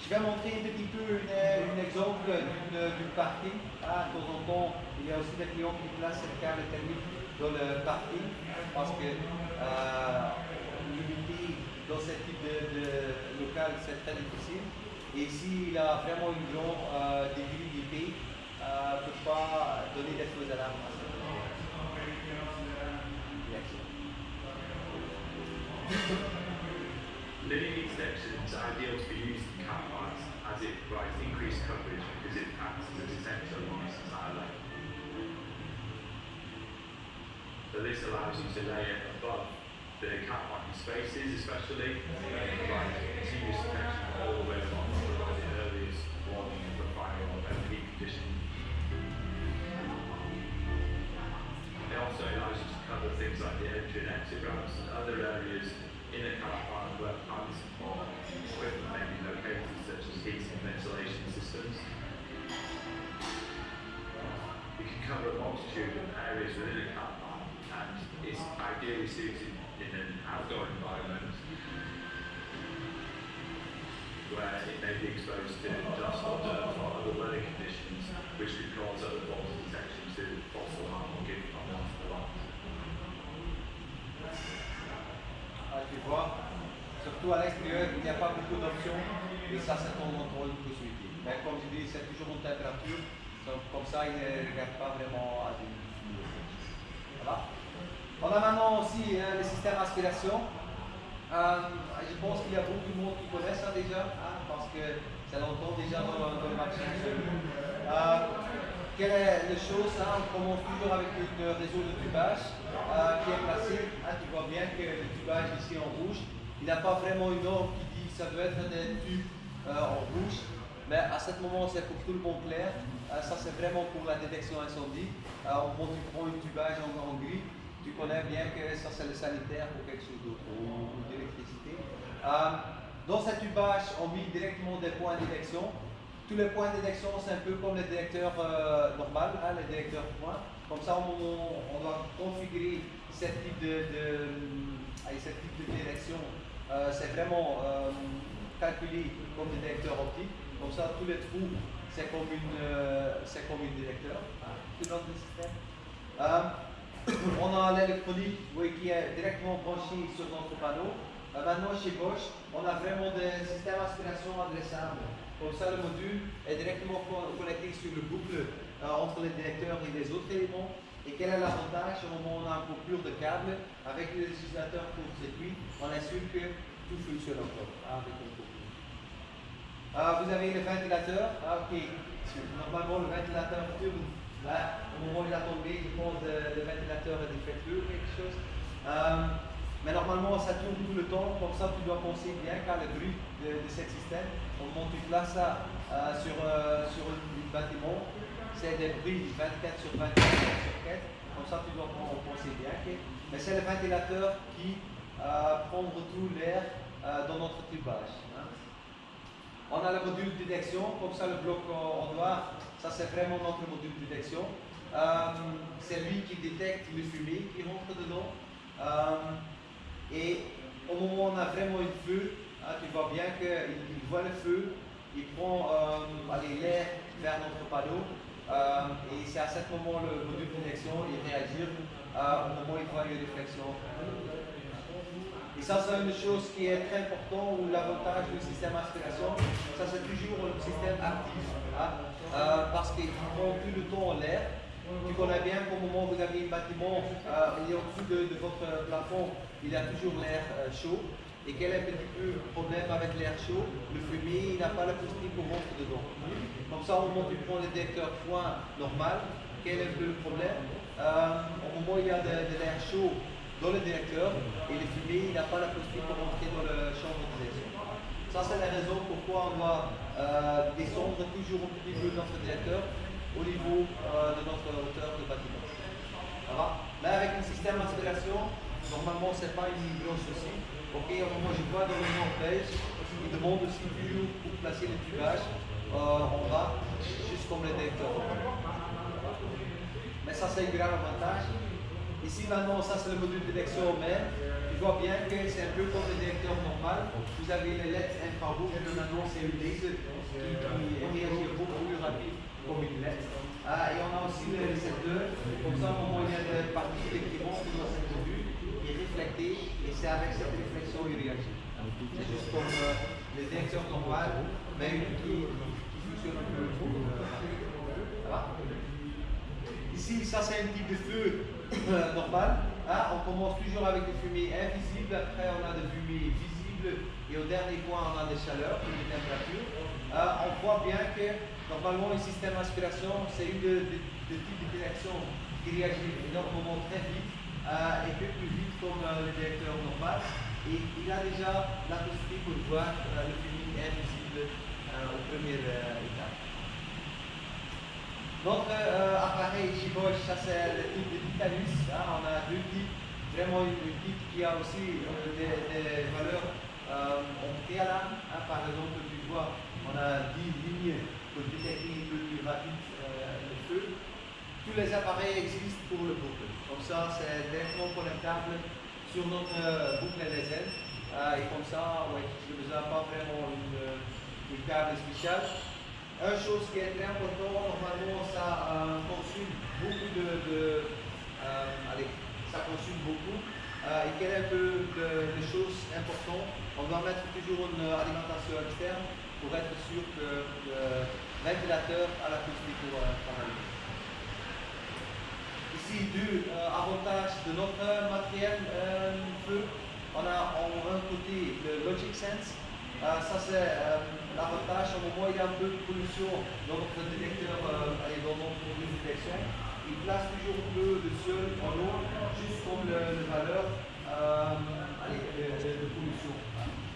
B: Je vais montrer un petit peu un exemple d'une parking. De temps en temps, il y a aussi des clients qui placent cette câble thermique dans le parking parce que limiter dans ce type de local, c'est très difficile. Et s'il a vraiment une grande difficulté, ne peut pas donner des feux d'alarme à cette direction.
E: Linear extension is ideal to be used in car parks as it provides increased coverage because it acts as a detector along its entire length. So this allows you to lay it above the car parking spaces especially, and provide continuous detection all the way along, providing the earliest warning of the fire or heat condition. It also allows you to cover things like the entry and exit ramps and other areas in a car park where plants or equipment may be located, such as heating and ventilation systems. You can cover a multitude of areas within a car park, and it's ideally suited in an outdoor environment where it may be exposed to dust or dirt or other weather conditions which could cause other forms of detection to false alarm or give unwanted alarms.
B: Tu vois, surtout à l'extérieur, il n'y a pas beaucoup d'options et ça c'est ton une possibilité. Mais comme je dis, c'est toujours une température, donc comme ça il ne regarde pas vraiment à des voilà. On a maintenant aussi le système aspiration. Je pense qu'il y a beaucoup de monde qui connaît ça déjà, parce que c'est longtemps déjà dans le marché. Quelle est la chose? On commence toujours avec un réseau de tubage qui est placé. Tu vois bien que le tubage ici en rouge, il n'a pas vraiment une norme qui dit que ça doit être des tubes en rouge, mais à ce moment c'est pour tout le monde clair. Ça c'est vraiment pour la détection incendie. Quand tu prends un tubage en gris, tu connais bien que ça c'est le sanitaire ou quelque chose d'autre, ou d'électricité. Dans ce tubage, on met directement des points de détection. Tous les points de détection, c'est un peu comme les détecteurs normal, les détecteurs points. Comme ça, on doit configurer ce type de détection. C'est vraiment calculé comme des détecteurs optiques. Comme ça, tous les trous, c'est comme une détecteur tout dans le système. On a l'électronique qui est directement branchée sur notre panneau. Maintenant, chez Bosch, on a vraiment des systèmes d'aspiration adressables. Comme ça, le module est directement connecté sur le boucle entre les détecteurs et les autres éléments. Et quel est l'avantage au moment où on a une coupure de câble avec le législateur pour circuit, on assure que tout fonctionne encore avec une coupure. Vous avez le ventilateur. Normalement, le ventilateur tourne. Là, au moment où il a tombé, je pense que le ventilateur est défectueux ou quelque chose. Mais normalement, ça tourne tout le temps, comme ça tu dois penser bien qu'à le bruit de ce système. Au moment où tu places ça sur un bâtiment, c'est des bruits 24 sur 24 sur 4, comme ça tu dois penser bien. Mais c'est le ventilateur qui prend tout l'air dans notre tubage. On a le module de détection, comme ça le bloc en noir, ça c'est vraiment notre module de détection. C'est lui qui détecte le fumée qui rentre dedans. Et au moment où on a vraiment un feu, tu vois bien qu'il voit le feu, il prend l'air vers notre panneau et c'est à ce moment le module de détection il réagit au moment où il voit une réflexion. Et ça c'est une chose qui est très importante, ou l'avantage du système d'aspiration, ça c'est toujours le système actif, parce qu'il prend tout le temps l'air. Tu connais bien qu'au moment où vous avez un bâtiment, il est au-dessus de votre plafond, il y a toujours l'air chaud. Et quel est un petit peu le problème avec l'air chaud? Le fumier, il n'a pas la possibilité pour rentrer dedans. Comme ça, au moment où tu prends le détecteur point normal, quel est un peu le problème? Au moment où il y a de l'air chaud dans le détecteur, et le fumier, il n'a pas la possibilité pour rentrer dans le champ de détection. Ça, c'est la raison pourquoi on doit descendre toujours un petit peu notre détecteur au niveau de notre hauteur de bâtiment. Voilà. Là, avec un système d'aspiration, normalement, ce n'est pas une grosse souci. Ok, au moment où je vois dans le nord belge, il demande aussi toujours pour placer le tubage en bas, juste comme le détecteur. Mais ça, c'est un grand avantage. Ici maintenant, ça c'est le module de détection même. Tu vois bien que c'est un peu comme le détecteur normal. Vous avez les LED infrarouges, mais maintenant c'est une laser qui réagit beaucoup plus rapide comme une LED. Et on a aussi le récepteur. Comme ça, au moment où il y a des parties qui rentrent dans cette module, qui est reflétée, et c'est avec cette réflexion qu'il réagit. C'est juste comme le détecteur normal, mais qui fonctionne un peu. Ça va? Ici, ça c'est un type de feu normal. On commence toujours avec des fumées invisibles, après on a des fumées visibles et au dernier point on a des chaleurs, des températures. On voit bien que normalement le système d'aspiration c'est une des types de détection qui réagit énormément très vite et plus vite comme le détecteur normal. Et il a déjà la possibilité pour voir le fumée invisible au premier étape. Notre appareil Gibosh, ça c'est le type de Titanus. On a deux types. Vraiment une type qui a aussi des valeurs en préalable. Par exemple, tu vois, on a 10 lignes pour détecter un peu plus rapide le feu. Tous les appareils existent pour le boucle. Comme ça, c'est directement connectable sur notre boucle LSL. Et comme ça, ouais, je ne besoin pas vraiment une câble spécial. Une chose qui est très importante, normalement, ça consomme beaucoup ça consomme beaucoup. Et quel est un peu de choses importantes? On doit mettre toujours une alimentation externe pour être sûr que le ventilateur a la possibilité pour travailler. Ici, deux avantages de notre matériel feu. On a en un côté le Logic Sense. Ça c'est l'avantage au moment où il y a un peu de pollution dans notre détecteur, dans notre module de détection. Il place toujours un peu de seul en eau, juste comme le valeur de pollution.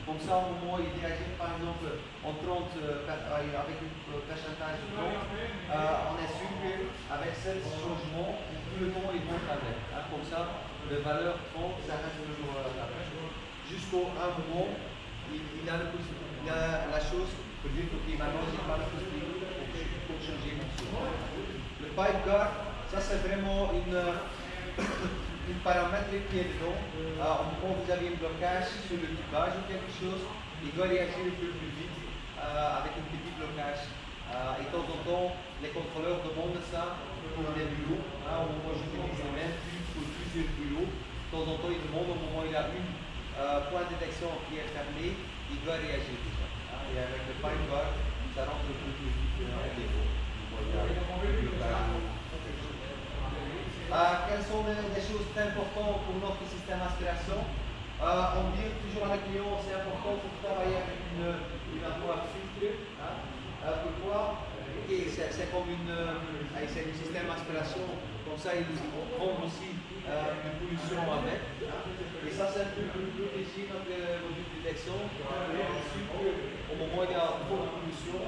B: Comme ça, au moment où il réagit par exemple en 30 avec un pourcentage de 30, on est sûr qu'avec ce changement, tout le temps il monte avec. Comme ça, le valeur 30, ça reste toujours là. Jusqu'au un moment, il a la chose pour dire que maintenant j'ai pas la possibilité pour changer mon son. Le pipe guard, ça c'est vraiment une paramètre qui est dedans. Au moment où vous avez un blocage sur le tubage ou quelque chose, il doit réagir un peu plus vite avec un petit blocage. Et de temps en temps, les contrôleurs demandent ça pour des bulots. Au moment où j'utilise les mêmes tubes pour plusieurs bulots, de temps en temps, ils demandent au moment où il y a une point de détection qui est fermé, il doit réagir déjà. Et avec le pipe guard, ça rentre un peu plus vite en défaut. Quelles sont les choses très importantes pour notre système d'aspiration? On dit toujours à la client c'est important pour travailler avec une armoire filtrée. Pourquoi? C'est comme c'est un système d'aspiration, comme ça il prend aussi une pollution avec. Et ça c'est un peu plus ici notre module de détection. Au moment où il y a trop de pollution,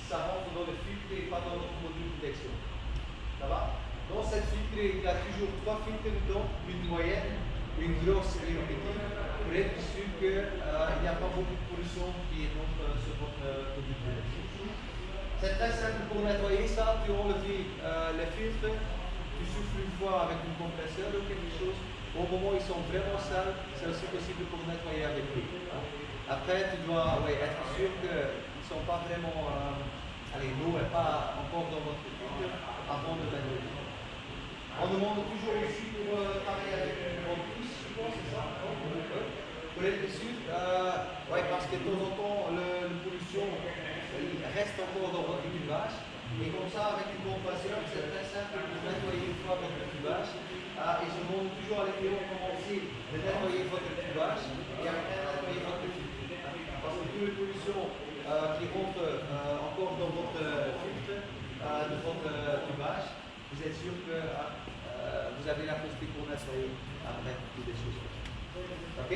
B: ça rentre dans le filtre et pas dans notre module de détection. Ça va? Dans cette filtre, il y a toujours trois filtres dedans, une moyenne, une grosse et une petite, pour être sûr qu'il n'y a pas beaucoup de pollution qui rentre sur votre module de détection. C'est très simple pour nettoyer ça, tu enlèves les filtres, tu souffles une fois avec un compresseur ou quelque chose. Au moment où ils sont vraiment sales, c'est aussi possible pour nettoyer avec lui. Après, tu dois être sûr qu'ils ne sont pas vraiment, l'eau n'est pas encore dans votre filtre avant de nettoyer. On demande toujours aussi pour travailler avec une ventouse, je pense, c'est ça, pour être sûr, parce que de temps en temps, la pollution reste encore dans votre tubage. Et comme ça, avec une compresseur, c'est très simple pour nettoyer une fois votre tubage. Et je demande toujours à les clients de commencer de nettoyer votre tubage et après nettoyer votre filtre. Parce que toute la pollution qui rentre encore dans votre filtre, de votre tubage, vous êtes sûr que vous avez la possibilité pour nettoyer après toutes les choses. Ok?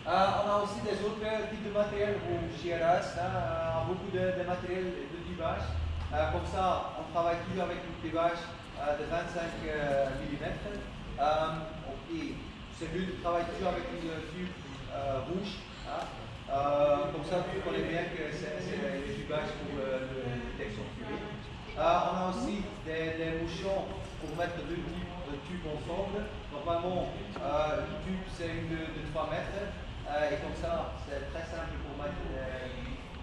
B: On a aussi des autres types de matériel ou GRS, beaucoup de matériel de tubage. Comme ça, on travaille toujours avec un tubage de 25 mm. C'est mieux de travailler toujours avec une tube rouge. Comme ça, tu connais bien que c'est le tubage pour la détection fumée. On a aussi des mouchons pour mettre deux tubes ensemble. Normalement, le tube c'est une de 3 mètres et comme ça c'est très simple pour mettre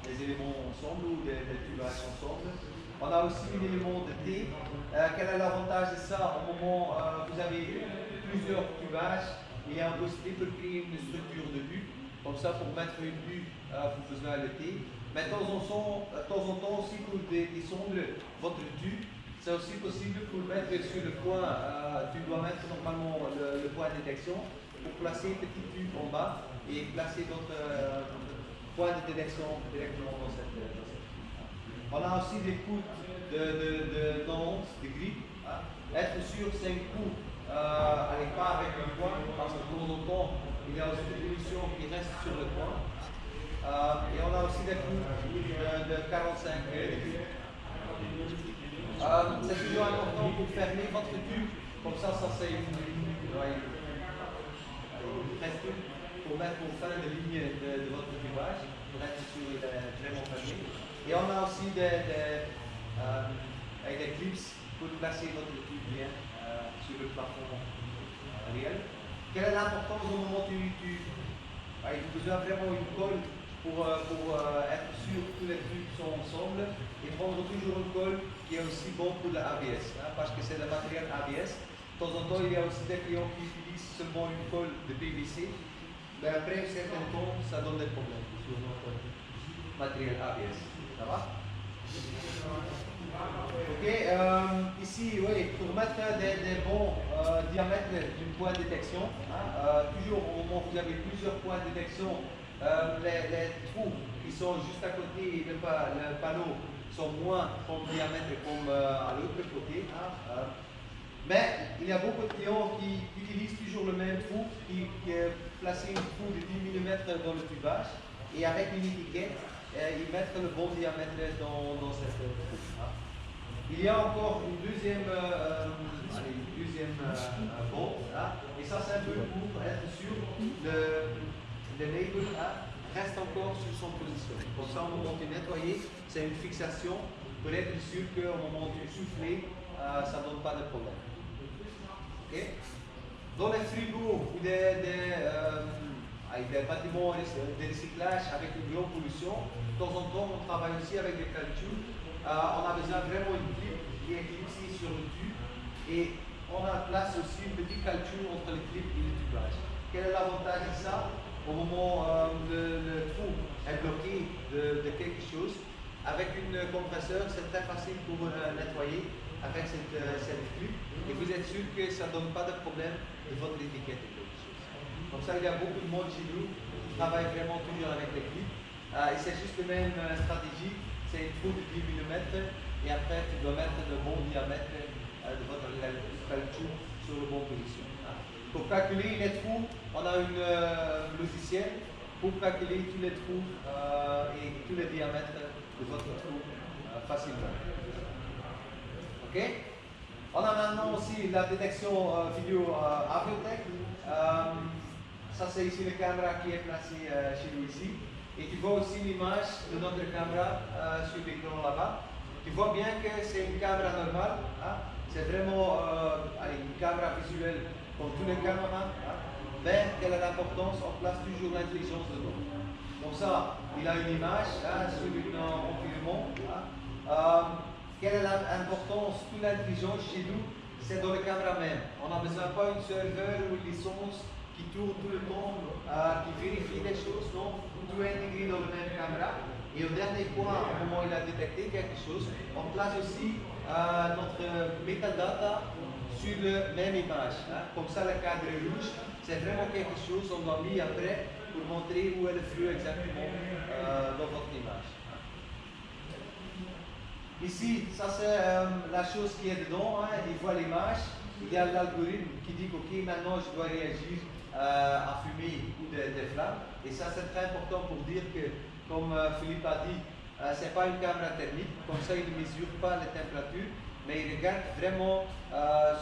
B: des éléments ensemble ou des tubages ensemble. On a aussi un élément de T. Quel est l'avantage de ça? Au moment où vous avez plusieurs tubages, il y a une possibilité de créer une structure de U. Comme ça, pour mettre une U, vous besoin de T. Mais de temps en temps aussi, pour descendre votre tube, c'est aussi possible pour le mettre sur le point. Tu dois mettre normalement le point de détection pour placer le petit tube en bas et placer votre point de détection directement dans cette tube. On a aussi des coups de 90 degrés. Être sûr, c'est un coup, allez pas avec le point, parce que de temps en temps, il y a aussi des émissions qui restent sur le point. Et on a aussi des coups de 45 degrés. C'est toujours important pour fermer votre tube, comme ça c'est une presque pour mettre au fin de ligne de votre tubage, pour être sûr qu'il est vraiment fermé. Et on a aussi avec des clips pour placer votre tube bien sur le plafond réel. Quelle est l'importance au moment où il faut besoin vraiment une colle pour être sûr que tous les tubes sont ensemble et prendre toujours une colle qui est aussi bon pour l'ABS, parce que c'est le matériel ABS. De temps en temps, il y a aussi des clients qui utilisent seulement une colle de PVC, mais après un certain temps, ça donne des problèmes sur notre matériel ABS. Ça va? Ok, ici, oui, pour mettre des bons diamètres d'une point de détection, toujours au moment où vous avez plusieurs points de détection, les trous qui sont juste à côté du panneau sont moins comme diamètre comme à l'autre côté. Mais il y a beaucoup de clients qui utilisent toujours le même trou, qui placent un trou de 10 mm dans le tubage et avec une étiquette, ils mettent le bon diamètre dans cette trou. Il y a encore une deuxième bolt, et ça c'est un peu pour être sûr le label reste encore sur son position. Comme ça, au moment de nettoyer, c'est une fixation pour être sûr qu'au moment de souffler, ça ne donne pas de problème. Okay? Dans les frigos ou des bâtiments de recyclage avec une grande pollution, de temps en temps, on travaille aussi avec des caoutchoucs. On a besoin vraiment d'une clip qui est clipsée sur le tube et on a place aussi une petite caoutchouc entre le clip et le tubage. Quel est l'avantage de ça? Au moment où le trou est bloqué de quelque chose, avec une compresseur, c'est très facile pour nettoyer avec cette clip et vous êtes sûr que ça ne donne pas de problème de votre étiquette ou quelque chose. Comme ça, il y a beaucoup de monde chez nous qui travaille vraiment toujours avec les clips. Et c'est juste la même stratégie, c'est une trou de 10 mm et après tu dois mettre le bon diamètre de votre caoutchouc sur le bon position. Pour calculer les trous, on a un logiciel pour calculer tous les trous et tous les diamètres de votre trou facilement. Ok? On a maintenant aussi la détection vidéo Aviotech. Ça c'est ici la caméra qui est placée chez nous ici. Et tu vois aussi l'image de notre caméra sur l'écran là-bas. Tu vois bien que c'est une caméra normale. C'est vraiment une caméra visuelle comme tous les caméras. Mais quelle est l'importance? On place toujours l'intelligence dedans. Comme ça, il a une image sur un environnement. Quelle est l'importance? Toute l'intelligence chez nous, c'est dans la caméra même. On n'a besoin pas d'un serveur ou une licence qui tourne tout le temps, qui vérifie les choses. Non, tout est intégré dans la même caméra. Et au dernier point, au moment où il a détecté quelque chose, on place aussi notre metadata sur la même image. Comme ça, le cadre rouge, c'est vraiment quelque chose qu'on doit mettre après pour montrer où est le flux exactement dans votre image. Ici, ça c'est la chose qui est dedans, il voit l'image, il y a l'algorithme qui dit ok, maintenant je dois réagir à fumée ou des flammes. Et ça c'est très important pour dire que, comme Philippe a dit, ce n'est pas une caméra thermique, comme ça il ne mesure pas les températures, mais il regarde vraiment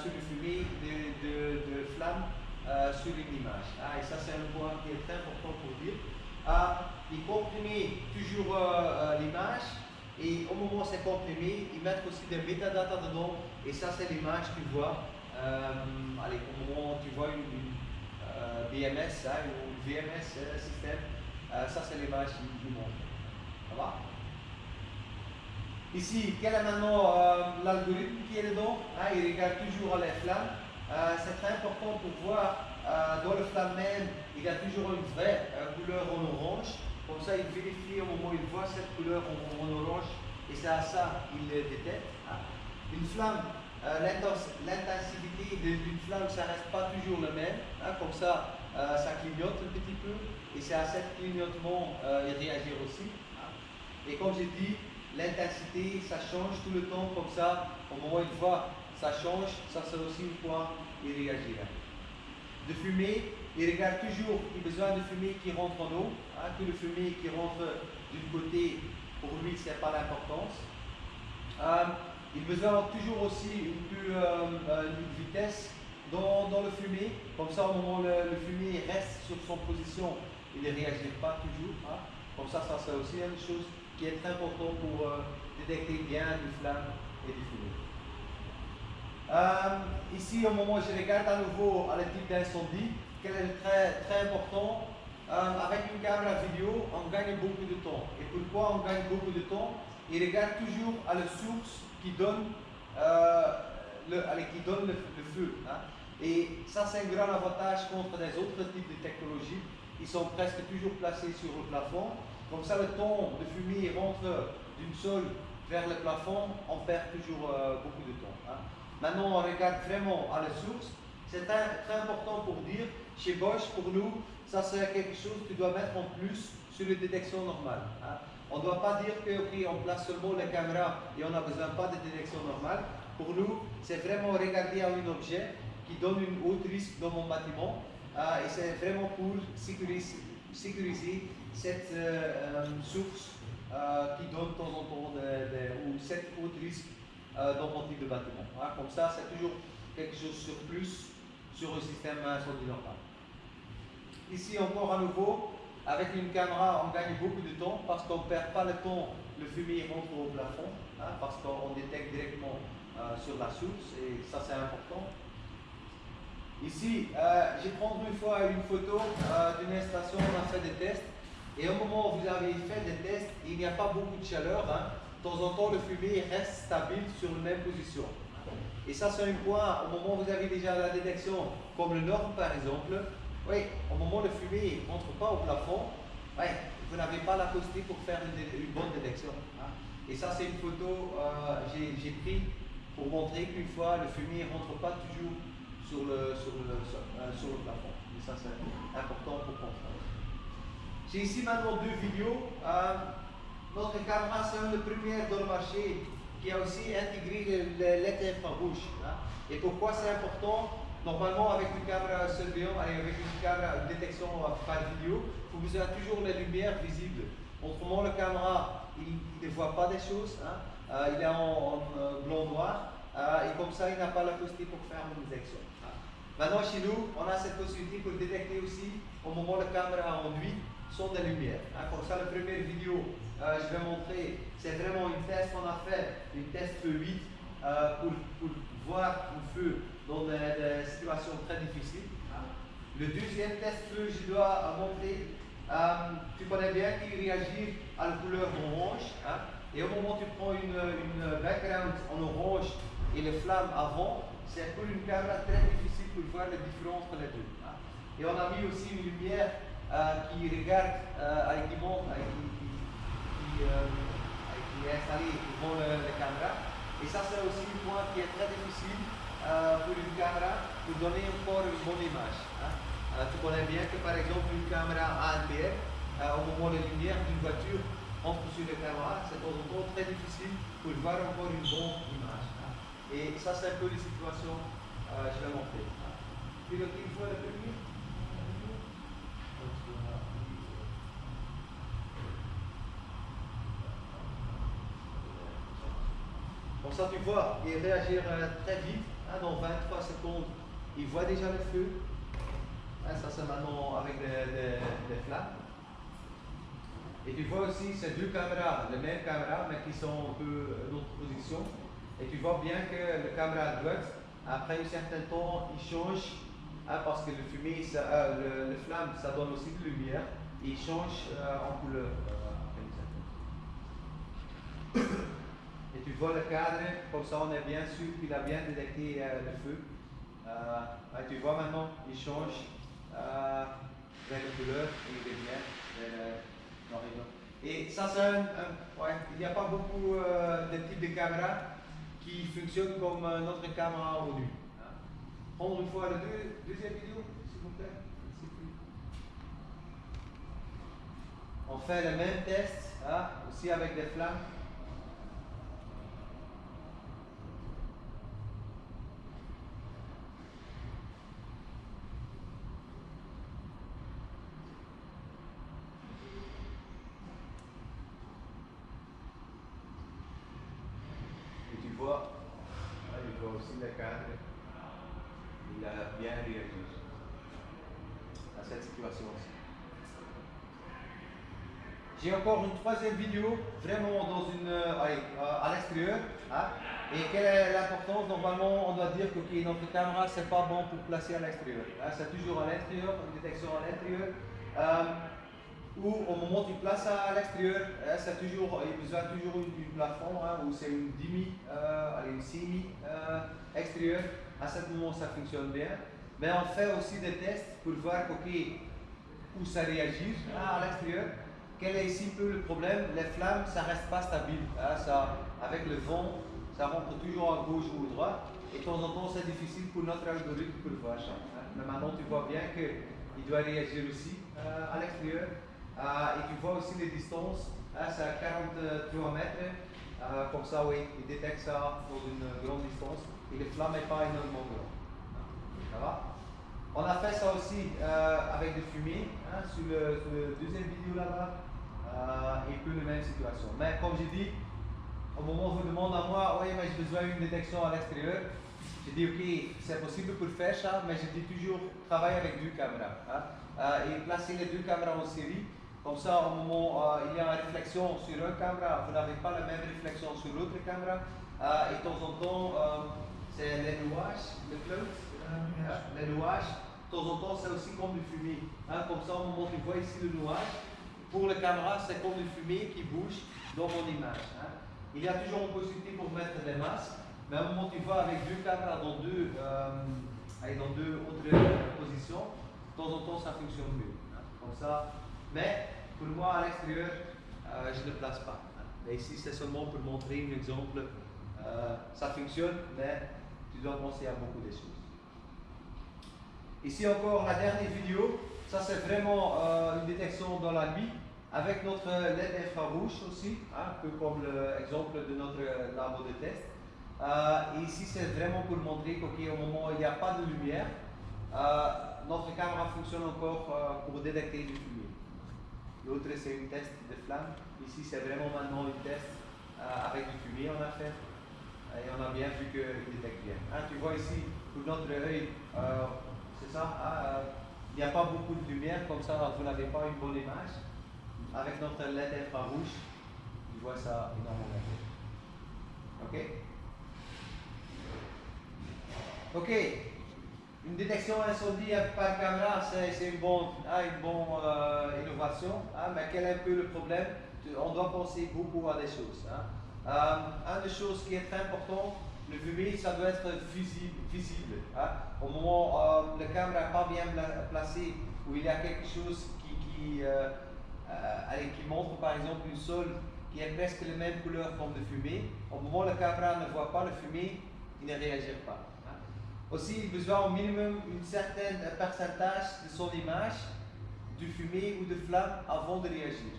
B: sur le fumée de flammes sur une image. Et ça c'est un point qui est très important pour dire. Il comprime toujours l'image. Et au moment où c'est comprimé, ils mettent aussi des métadatas dedans. Et ça, c'est l'image que tu vois. Allez, au moment où tu vois une BMS hein, ou une VMS système, ça, c'est l'image qui montre. Ça va? Ici, quel est maintenant l'algorithme qui est dedans? Il regarde toujours les flammes. C'est très important pour voir dans le flamme même, il y a toujours une vraie couleur en orange. Comme ça, il vérifie au moment où il voit cette couleur en orange et c'est à ça qu'il le détecte. Une flamme, l'intensité d'une flamme, ça ne reste pas toujours le même. Comme ça, ça clignote un petit peu et c'est à ce clignotement il réagit aussi. Et comme j'ai dit, l'intensité, ça change tout le temps, comme ça, au moment où il voit, ça change, ça c'est aussi une fois il réagira. De fumée, il regarde toujours, il a besoin de fumée qui rentre en eau, que le fumée qui rentre d'un côté, pour lui, ce n'est pas l'importance. Il a besoin toujours aussi une vitesse dans le fumée, comme ça, au moment où le fumée reste sur son position, il ne réagit pas toujours. Comme ça c'est aussi une chose qui est très importante pour détecter bien du flamme et du fumée. Ici, au moment où je regarde à nouveau le type d'incendie, quel est très important, avec une caméra vidéo, on gagne beaucoup de temps. Et pourquoi on gagne beaucoup de temps? Il regarde toujours à la source qui donne le feu. Et ça, c'est un grand avantage contre les autres types de technologies. Ils sont presque toujours placés sur le plafond. Comme ça, le temps de fumée rentre d'une sol vers le plafond, on perd toujours beaucoup de temps. Maintenant, on regarde vraiment à la source. C'est très important pour dire, chez Bosch, pour nous, ça c'est quelque chose que tu dois mettre en plus sur les détections normales. On ne doit pas dire qu'on place seulement la caméra et on n'a besoin pas de détection normale. Pour nous, c'est vraiment regarder à un objet qui donne une haute risque dans mon bâtiment. Et c'est vraiment pour sécuriser cette source qui donne de temps en temps ou cette haute risque dans mon type de bâtiment. Comme ça, c'est toujours quelque chose sur plus sur le système incendie normal. Ici encore à nouveau, avec une caméra, on gagne beaucoup de temps parce qu'on ne perd pas le temps, le fumée rentre au plafond, parce qu'on détecte directement sur la source et ça c'est important. Ici, j'ai pris une fois une photo d'une installation, on a fait des tests et au moment où vous avez fait des tests, il n'y a pas beaucoup de chaleur. De temps en temps, le fumée reste stable sur la même position. Et ça, c'est un point, au moment où vous avez déjà la détection, comme le Nord par exemple, oui, au moment où le fumée ne rentre pas au plafond, vous n'avez pas la possibilité pour faire une bonne détection. Et ça, c'est une photo que j'ai prise pour montrer qu'une fois, le fumée ne rentre pas toujours sur le plafond. Et ça, c'est important pour comprendre. J'ai ici maintenant deux vidéos. Notre caméra, c'est une première dans le marché qui a aussi intégré l'éclairage infrarouge. Et pourquoi c'est important? Normalement, avec une caméra surveillance, avec une caméra de détection par vidéo, vous avez toujours la lumière visible. Autrement, la caméra, il ne voit pas des choses. Il est en blanc-noir. Et comme ça, il n'a pas la possibilité pour faire une détection. Maintenant, chez nous, on a cette possibilité pour détecter aussi, au moment où la caméra en nuit, sont des lumières. Comme ça, la première vidéo, je vais montrer, c'est vraiment une test qu'on a fait, une test feu 8, pour voir un feu dans des situations très difficiles. Le deuxième test feu, je dois montrer, tu connais bien qu'il réagit à la couleur orange. Et au moment où tu prends une background en orange et les flammes avant, c'est pour une caméra très difficile pour voir la différence entre les deux. Et on a mis aussi une lumière qui regarde, qui montre, qui est installée devant la caméra. Et ça, c'est aussi un point qui est très difficile pour une caméra pour donner encore une bonne image. Tu connais bien que par exemple une caméra ANPR, au moment où la lumière d'une voiture entre sur la caméra, c'est de temps en temps très difficile pour voir encore une bonne image. Et ça, c'est un peu les situations que je vais montrer. Puis le qu'il faut le premier. Comme ça, tu vois, il réagit très vite, dans 23 secondes, il voit déjà le feu. Ça, c'est maintenant avec des flammes. Et tu vois aussi ces deux caméras, les mêmes caméras, mais qui sont un peu d'autres positions. Et tu vois bien que le caméra à droite, après un certain temps, il change, parce que le fumée, le flamme, ça donne aussi de lumière, et il change en couleur après un certain temps. Et tu vois le cadre, comme ça on est bien sûr qu'il a bien détecté le feu. Tu vois maintenant, il change vers la couleur et il revient vers l'horizon. Et ça, c'est il n'y a pas beaucoup de types de caméras qui fonctionnent comme notre caméra au nu. Prendre une fois la deuxième vidéo, s'il vous plaît. On fait le même test, aussi avec des flammes. Et tu vois, il voit aussi le cadre. Il a bien réagi à cette situation aussi. J'ai encore une troisième vidéo, vraiment dans à l'extérieur. Et quelle est l'importance? Normalement, on doit dire que notre caméra, c'est pas bon pour placer à l'extérieur. C'est toujours à l'intérieur, une détection à l'intérieur. Ou au moment où tu places à l'extérieur, c'est toujours, il y a besoin toujours du plafond, ou c'est une une semi extérieure. À ce moment, ça fonctionne bien. Mais on fait aussi des tests pour voir où ça réagit à l'extérieur. Quel est ici un peu le problème? Les flammes, ça ne reste pas stable. Avec le vent, ça rentre toujours à gauche ou à droite. Et de temps en temps, c'est difficile pour notre algorithme pour le voir. Mais maintenant, tu vois bien qu'il doit réagir aussi à l'extérieur. Et tu vois aussi les distances. C'est à 43 mètres. Comme ça, oui, il détecte ça dans une grande distance. Et les flammes n'est pas énormément grande. Ça va? On a fait ça aussi avec des fumées, sur le deuxième vidéo là-bas, et un peu la même situation. Mais comme j'ai dit, au moment où vous demandez à moi, oui, mais j'ai besoin d'une détection à l'extérieur, j'ai dit, ok, c'est possible pour faire ça, mais je dis toujours, travailler avec deux caméras. Et placer les deux caméras en série, comme ça, au moment où il y a une réflexion sur une caméra, vous n'avez pas la même réflexion sur l'autre caméra, et de temps en temps, c'est les nuages, le cloud, les nuages. De temps en temps, c'est aussi comme du fumée. Comme ça, au moment où tu vois ici le nuage, pour la caméra, c'est comme du fumée qui bouge dans mon image. Il y a toujours une possibilité pour mettre des masques, mais au moment où tu vois avec deux caméras dans deux autres positions, de temps en temps, ça fonctionne mieux. Comme ça. Mais pour moi, à l'extérieur, je ne le place pas. Mais ici, c'est seulement pour montrer un exemple. Ça fonctionne, mais tu dois penser à beaucoup de choses. Ici encore la dernière vidéo, ça c'est vraiment une détection dans la nuit avec notre LED infrarouge aussi, un peu comme l'exemple de notre labo de test. Et ici c'est vraiment pour montrer qu'au moment où il n'y a pas de lumière, notre caméra fonctionne encore pour détecter du fumée. L'autre c'est une test de flamme, ici c'est vraiment maintenant une test avec du fumée on a fait. Et on a bien vu qu'il détecte bien. Tu vois ici, pour notre œil, c'est ça, il n'y a pas beaucoup de lumière, comme ça vous n'avez pas une bonne image. Avec notre LED infrarouge, tu vois ça énormément. Ok? Ok. Une détection incendie par caméra, c'est une bonne innovation, mais quel est un peu le problème? On doit penser beaucoup à des choses. Une des choses qui est très importante, le fumée, ça doit être visible. Au moment où la caméra n'est pas bien placée, où il y a quelque chose qui montre par exemple une sol qui est presque la même couleur comme le fumée, au moment où la caméra ne voit pas le fumée, il ne réagira pas. Aussi, il a besoin au minimum un certain pourcentage de son image, du fumée ou de flamme avant de réagir.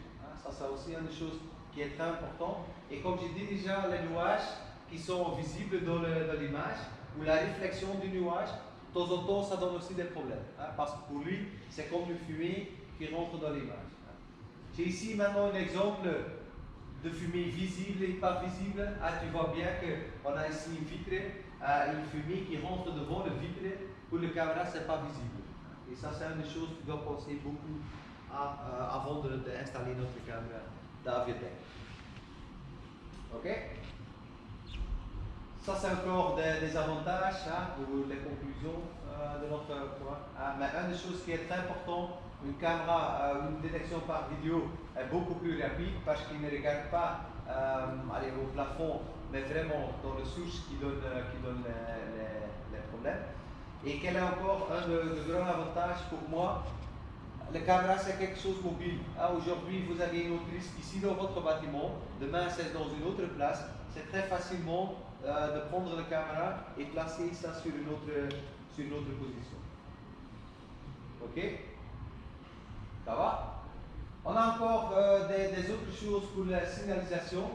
B: Ça, c'est aussi une chose qui est très importante. Et comme j'ai dit déjà, les nuages qui sont visibles dans l'image, ou la réflexion du nuage, de temps en temps, ça donne aussi des problèmes. Parce que pour lui, c'est comme le fumée qui rentre dans l'image. J'ai ici maintenant un exemple de fumée visible et pas visible. Tu vois bien qu'on a ici une vitre, une fumée qui rentre devant le vitre. Pour la caméra, ce n'est pas visible. Et ça, c'est une des choses que tu dois penser beaucoup avant d'installer notre caméra d'Aviotech. Ok? Ça c'est encore des avantages ou les conclusions de notre point. Mais une des choses qui est très importante, une caméra, une détection par vidéo est beaucoup plus rapide parce qu'il ne regarde pas au plafond, mais vraiment dans le source qui donne les problèmes. Et quel est encore un de grands avantages pour moi? La caméra c'est quelque chose de mobile. Aujourd'hui vous avez une autre risque ici dans votre bâtiment, demain c'est dans une autre place. C'est très facilement de prendre la caméra et placer ça sur une autre position. Ok? Ça va? On a encore des autres choses pour la signalisation.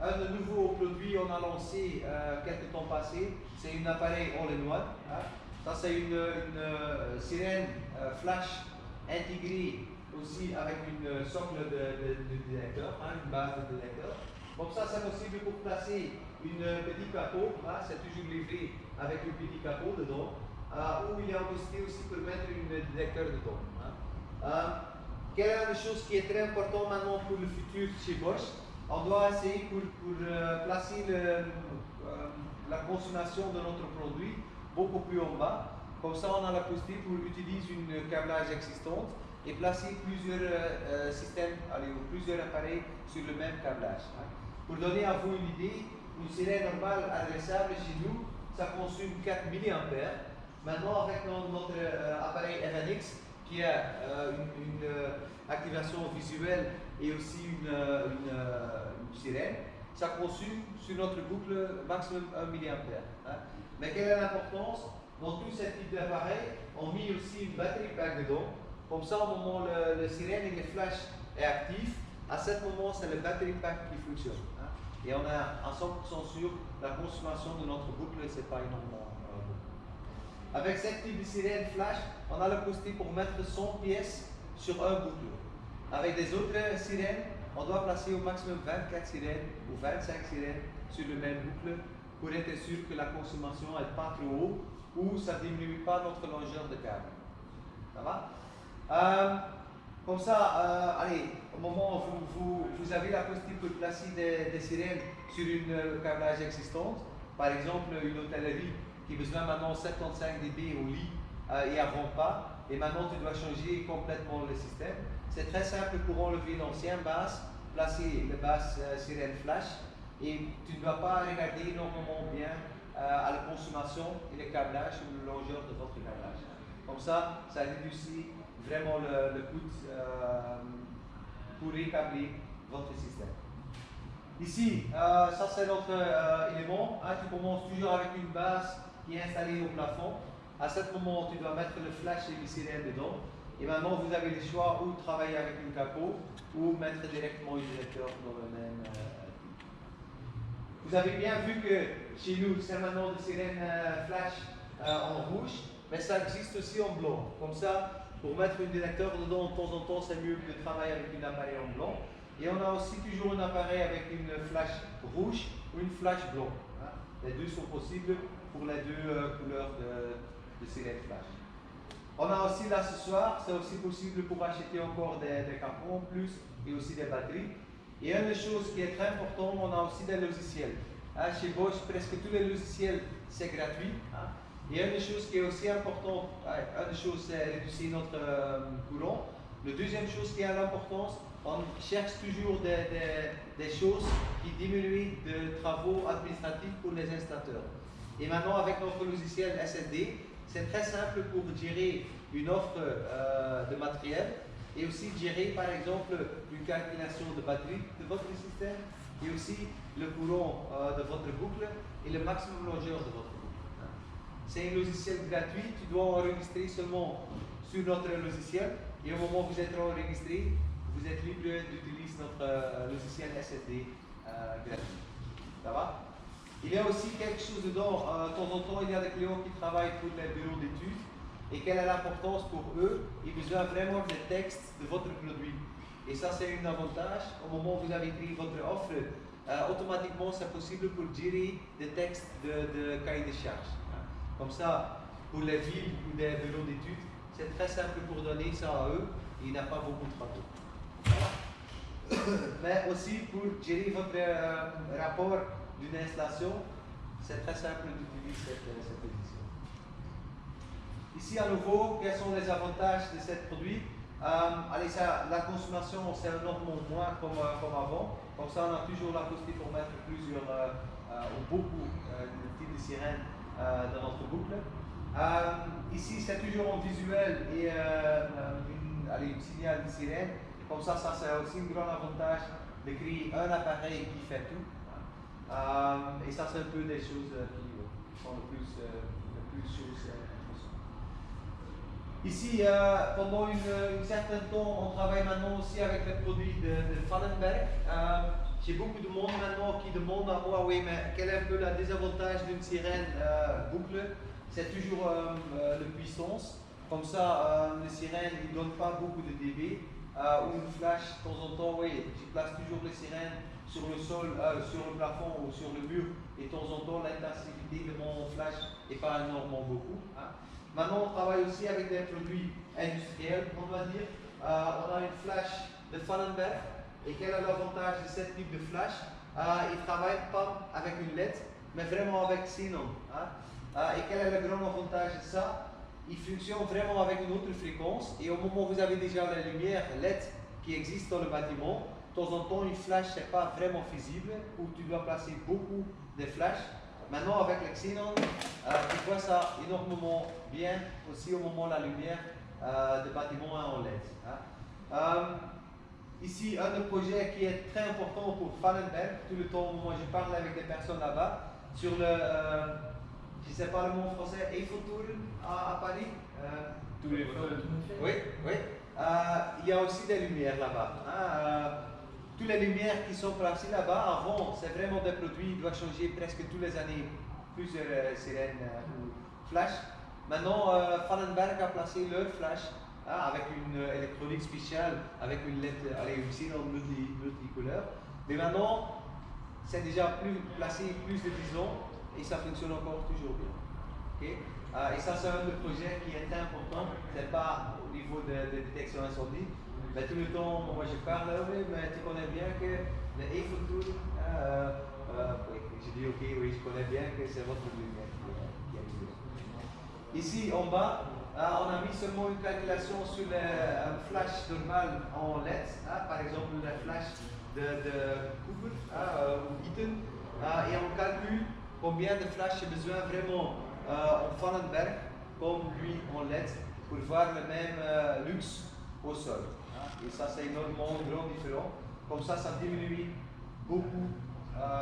B: Un nouveau produit on a lancé quelques temps passés, c'est un appareil all-in-one. Ça c'est une sirène flash intégrée aussi avec une socle de détecteur, une base de détecteur. Comme ça c'est possible pour placer une petit capot, c'est toujours livré avec un petit capot dedans, où il y a une possibilité aussi pour mettre un détecteur dedans. Quelle est la chose qui est très importante maintenant pour le futur chez Bosch? On doit essayer pour placer la consommation de notre produit beaucoup plus en bas. Comme ça, on a la possibilité pour utiliser une câblage existante et placer plusieurs systèmes, ou plusieurs appareils sur le même câblage. Pour donner à vous une idée, une sirène normale adressable chez nous, ça consomme 4 mA. Maintenant, avec notre appareil RNX, qui a une activation visuelle et aussi une sirène, ça consomme sur notre boucle maximum 1 mA. Mais quelle est l'importance? Dans tous ces types d'appareils, on met aussi une batterie pack dedans. Comme ça, au moment où le sirène et le flash est actif, à ce moment, c'est le batterie pack qui fonctionne. Et on a à 100% sûr la consommation de notre boucle, c'est pas énormément. Avec ce type de sirène flash, on a la possibilité pour mettre 100 pièces sur un boucle. Avec des autres sirènes, on doit placer au maximum 24 sirènes ou 25 sirènes sur le même boucle pour être sûr que la consommation n'est pas trop haute ou ça ne diminue pas notre longueur de câble. Ça va? Comme ça, au moment où vous avez la possibilité de placer des sirènes sur une câblage existante, par exemple une hôtellerie qui a besoin maintenant 75 dB au lit et avant pas, et maintenant tu dois changer complètement le système. C'est très simple pour enlever l'ancienne base, placer la base sirène flash, et tu ne dois pas regarder énormément bien à la consommation et le câblage ou le longueur de votre câblage. Comme ça réduit vraiment le coût pour rétablir votre système. Ici, ça c'est notre élément. Tu commences toujours avec une base qui est installée au plafond. À ce moment, tu dois mettre le flash et le sirène dedans. Et maintenant, vous avez le choix ou travailler avec un capot ou mettre directement un détecteur dans le même Vous avez bien vu que chez nous, c'est maintenant des sirènes flash en rouge, mais ça existe aussi en blanc. Comme ça, pour mettre un détecteur dedans, de temps en temps, c'est mieux que de travailler avec un appareil en blanc. Et on a aussi toujours un appareil avec une flash rouge ou une flash blanc. Les deux sont possibles pour les deux couleurs de sirène flash. On a aussi l'accessoire, c'est aussi possible pour acheter encore des capots en plus et aussi des batteries. Et une des choses qui est très importante, on a aussi des logiciels. Chez Bosch, presque tous les logiciels, c'est gratuit. Et une des choses qui est aussi importante, une des choses, c'est réduire notre courant. La deuxième chose qui a l'importance, on cherche toujours des choses qui diminuent de travaux administratifs pour les installateurs. Et maintenant, avec notre logiciel SSD, c'est très simple pour gérer une offre de matériel et aussi gérer par exemple une calculation de batterie de votre système et aussi le courant de votre boucle et le maximum longueur de votre boucle. C'est un logiciel gratuit, tu dois enregistrer seulement sur notre logiciel et au moment où vous êtes enregistré, vous êtes libre d'utiliser notre logiciel SSD gratuit. Ça va? Il y a aussi quelque chose dedans, de temps en temps il y a des clients qui travaillent pour les bureaux d'études et quelle est l'importance pour eux? Ils ont besoin vraiment des textes de votre produit. Et ça c'est un avantage, au moment où vous avez écrit votre offre, automatiquement c'est possible pour gérer des textes de cahier de charge. Comme ça, pour les villes ou des bureaux d'études, C'est très simple pour donner ça à eux et il n'y a pas beaucoup de travaux. Voilà. Mais aussi pour gérer votre rapport d'une installation, c'est très simple d'utiliser cette édition. Ici à nouveau, quels sont les avantages de ce produit? La consommation c'est énormément moins comme avant. Comme ça, on a toujours la possibilité pour mettre plusieurs ou beaucoup de types de sirènes dans notre boucle. Ici, c'est toujours en visuel et une signal de sirène. Comme ça c'est aussi un grand avantage de créer un appareil qui fait tout. Et ça, c'est un peu des choses qui sont le plus choses. Ici, pendant un certain temps, on travaille maintenant aussi avec les produits de Fallenberg. J'ai beaucoup de monde maintenant qui demande à moi, oui, mais quel est un peu le désavantage d'une sirène boucle? C'est toujours la puissance. Comme ça, les sirènes ne donnent pas beaucoup de dB. Ou une flash, de temps en temps, oui, je place toujours les sirènes sur le sol, sur le plafond ou sur le mur. Et de temps en temps, l'intensité de mon flash n'est pas énormément beaucoup. Maintenant, on travaille aussi avec des produits industriels, on va dire. On a une flash de Fallenberg. Et quel est l'avantage de ce type de flash? Il ne travaille pas avec une LED, mais vraiment avec xénon. Et quel est le grand avantage de ça? Il fonctionne vraiment avec une autre fréquence. Et au moment où vous avez déjà la lumière LED qui existe dans le bâtiment, de temps en temps, une flash n'est pas vraiment visible, ou tu dois placer beaucoup de flashs. Maintenant, avec le xénon, tu vois ça énormément bien aussi au moment où la lumière du bâtiment est en LED. Ici, un des projets qui est très important pour Fallenberg, tout le temps, moi je parle avec des personnes là-bas, sur le, je ne sais pas le mot français, Eiffeltoren à Paris. Oui, oui. Il y a aussi des lumières là-bas. Toutes les lumières qui sont placées là-bas, avant, c'est vraiment des produits qui doivent changer presque tous les années, plusieurs sirènes ou flash. Maintenant, Fallenberg a placé leur flash avec une électronique spéciale, avec une LED, une xénon multicouleur. Mais maintenant, c'est déjà placé plus de 10 ans et ça fonctionne encore toujours bien. Okay? Et ça, c'est un des projets qui est important. Ce n'est pas au niveau de détection incendie, mais tout le temps, moi je parle, oui, mais tu connais bien que le Eiffeltoren, oui, je dis ok, oui, je connais bien que c'est votre lumière qui est libre. Ici en bas, on a mis seulement une calculation sur un flash normal en LED, par exemple le flash de Cooper ou Eaton, et on calcule combien de flash j'ai besoin vraiment en Fallenberg, comme lui en LED, pour voir le même luxe au sol. Et ça, c'est énormément grand différent. Comme ça diminue beaucoup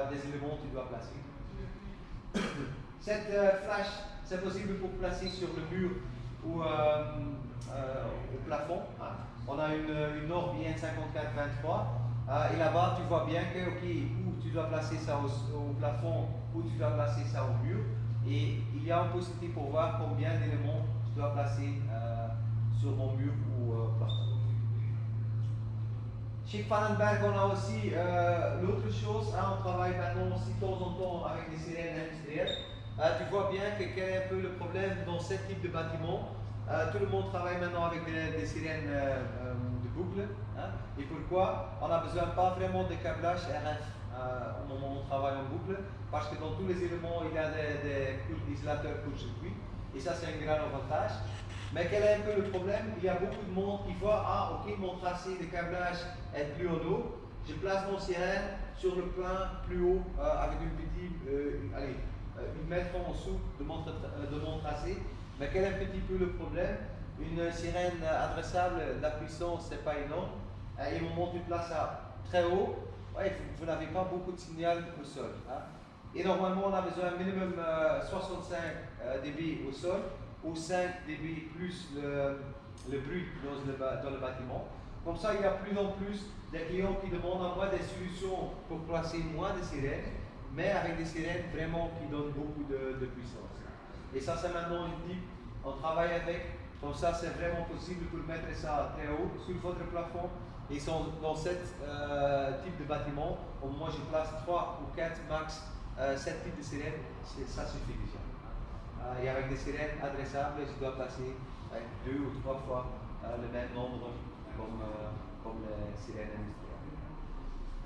B: des éléments que tu dois placer. Cette flash, c'est possible pour placer sur le mur ou au plafond. On a une norme IN 5423. Et là-bas, tu vois bien que, ok, où tu dois placer ça au plafond, où tu dois placer ça au mur. Et il y a une possibilité pour voir combien d'éléments tu dois placer sur mon mur ou plafond. Chez Fallenberg, on a aussi l'autre chose. On travaille maintenant aussi de temps en temps avec des sirènes industrielles. Tu vois bien que quel est un peu le problème dans ce type de bâtiment. Tout le monde travaille maintenant avec des sirènes de boucle. Et pourquoi? On n'a besoin pas vraiment de câblage RF au moment où on travaille en boucle, parce que dans tous les éléments, il y a des isolateurs court-circuit. Et ça, c'est un grand avantage. Mais quel est un peu le problème? Il y a beaucoup de monde qui voit, ok, mon tracé de câblage est plus en haut, je place mon sirène sur le plan plus haut avec une petite, une mètre en dessous de mon tracé. Mais quel est un petit peu le problème? Une sirène adressable, la puissance n'est pas énorme. Et au moment où tu places ça très haut, vous n'avez pas beaucoup de signal au sol. Et normalement, on a besoin minimum 65 dB au sol, ou 5 dB plus le bruit dans le bâtiment. Comme ça, il y a plus en plus de clients qui demandent à moi des solutions pour placer moins de sirènes, mais avec des sirènes vraiment qui donnent beaucoup de puissance. Et ça, c'est maintenant une type, on travaille avec, comme ça, c'est vraiment possible pour mettre ça très haut sur votre plafond. Et dans ce type de bâtiment, au moins je place 3 ou 4 max, 7 types de sirènes, ça suffit déjà. Et avec des sirènes adressables, je dois placer 2 ou 3 fois le même nombre comme les sirènes industrielles.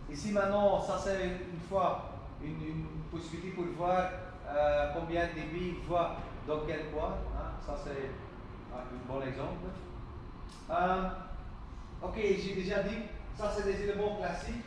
B: Ici maintenant, ça c'est une fois une possibilité pour voir combien de débit va dans quel coin. Ça c'est un bon exemple. Ok, j'ai déjà dit, ça c'est des éléments classiques.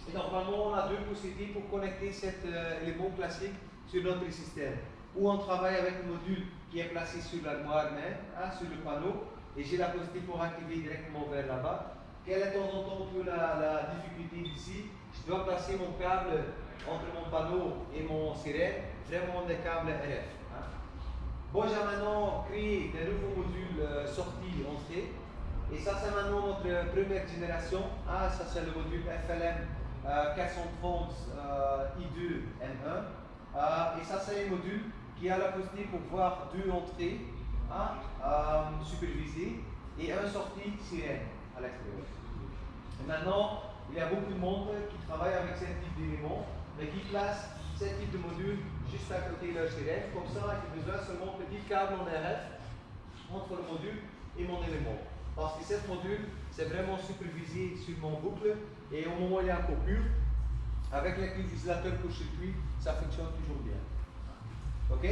B: Et normalement, on a 2 possibilités pour connecter cet élément classique sur notre système. Ou on travaille avec un module qui est placé sur l'armoire même, sur le panneau, et j'ai la possibilité pour activer directement vers là-bas. Quelle est de temps en temps un peu la difficulté d'ici? Je dois placer mon câble entre mon panneau et mon sirène, vraiment des câbles RF. Bon, j'ai maintenant créé des nouveaux modules sortie-entrée. Et ça, c'est maintenant notre première génération. Ça, c'est le module FLM 430 I2 M1. Et ça, c'est un module qui a la possibilité pour voir 2 entrées supervisées et un sortie sirène à l'extérieur. Et maintenant, il y a beaucoup de monde qui travaille avec ce type d'éléments, mais qui place ce type de module juste à côté de leur sirène. Comme ça, il y a besoin seulement d'un petit câble en RF entre le module et mon élément. Parce que ce module, c'est vraiment supervisé sur mon boucle, et au moment où il y a un coupure, avec les utilisateur pour circuit, ça fonctionne toujours bien. Ok?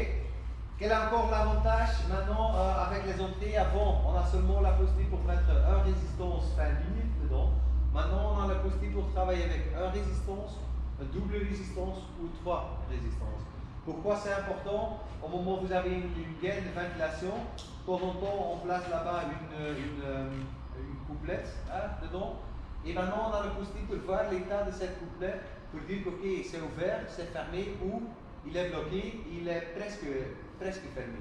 B: Quel est encore l'avantage maintenant avec les entrées? Avant, on a seulement la possibilité pour mettre un résistance fin ligne dedans. Maintenant, on a la possibilité pour travailler avec un résistance, une double résistance ou 3 résistances. Pourquoi c'est important? Au moment où vous avez une gaine de ventilation, de temps en temps, on place là-bas une couplette dedans. Et maintenant, on a la possibilité de voir l'état de cette couplette pour dire que ok, c'est ouvert, c'est fermé, ou il est bloqué, il est presque fermé.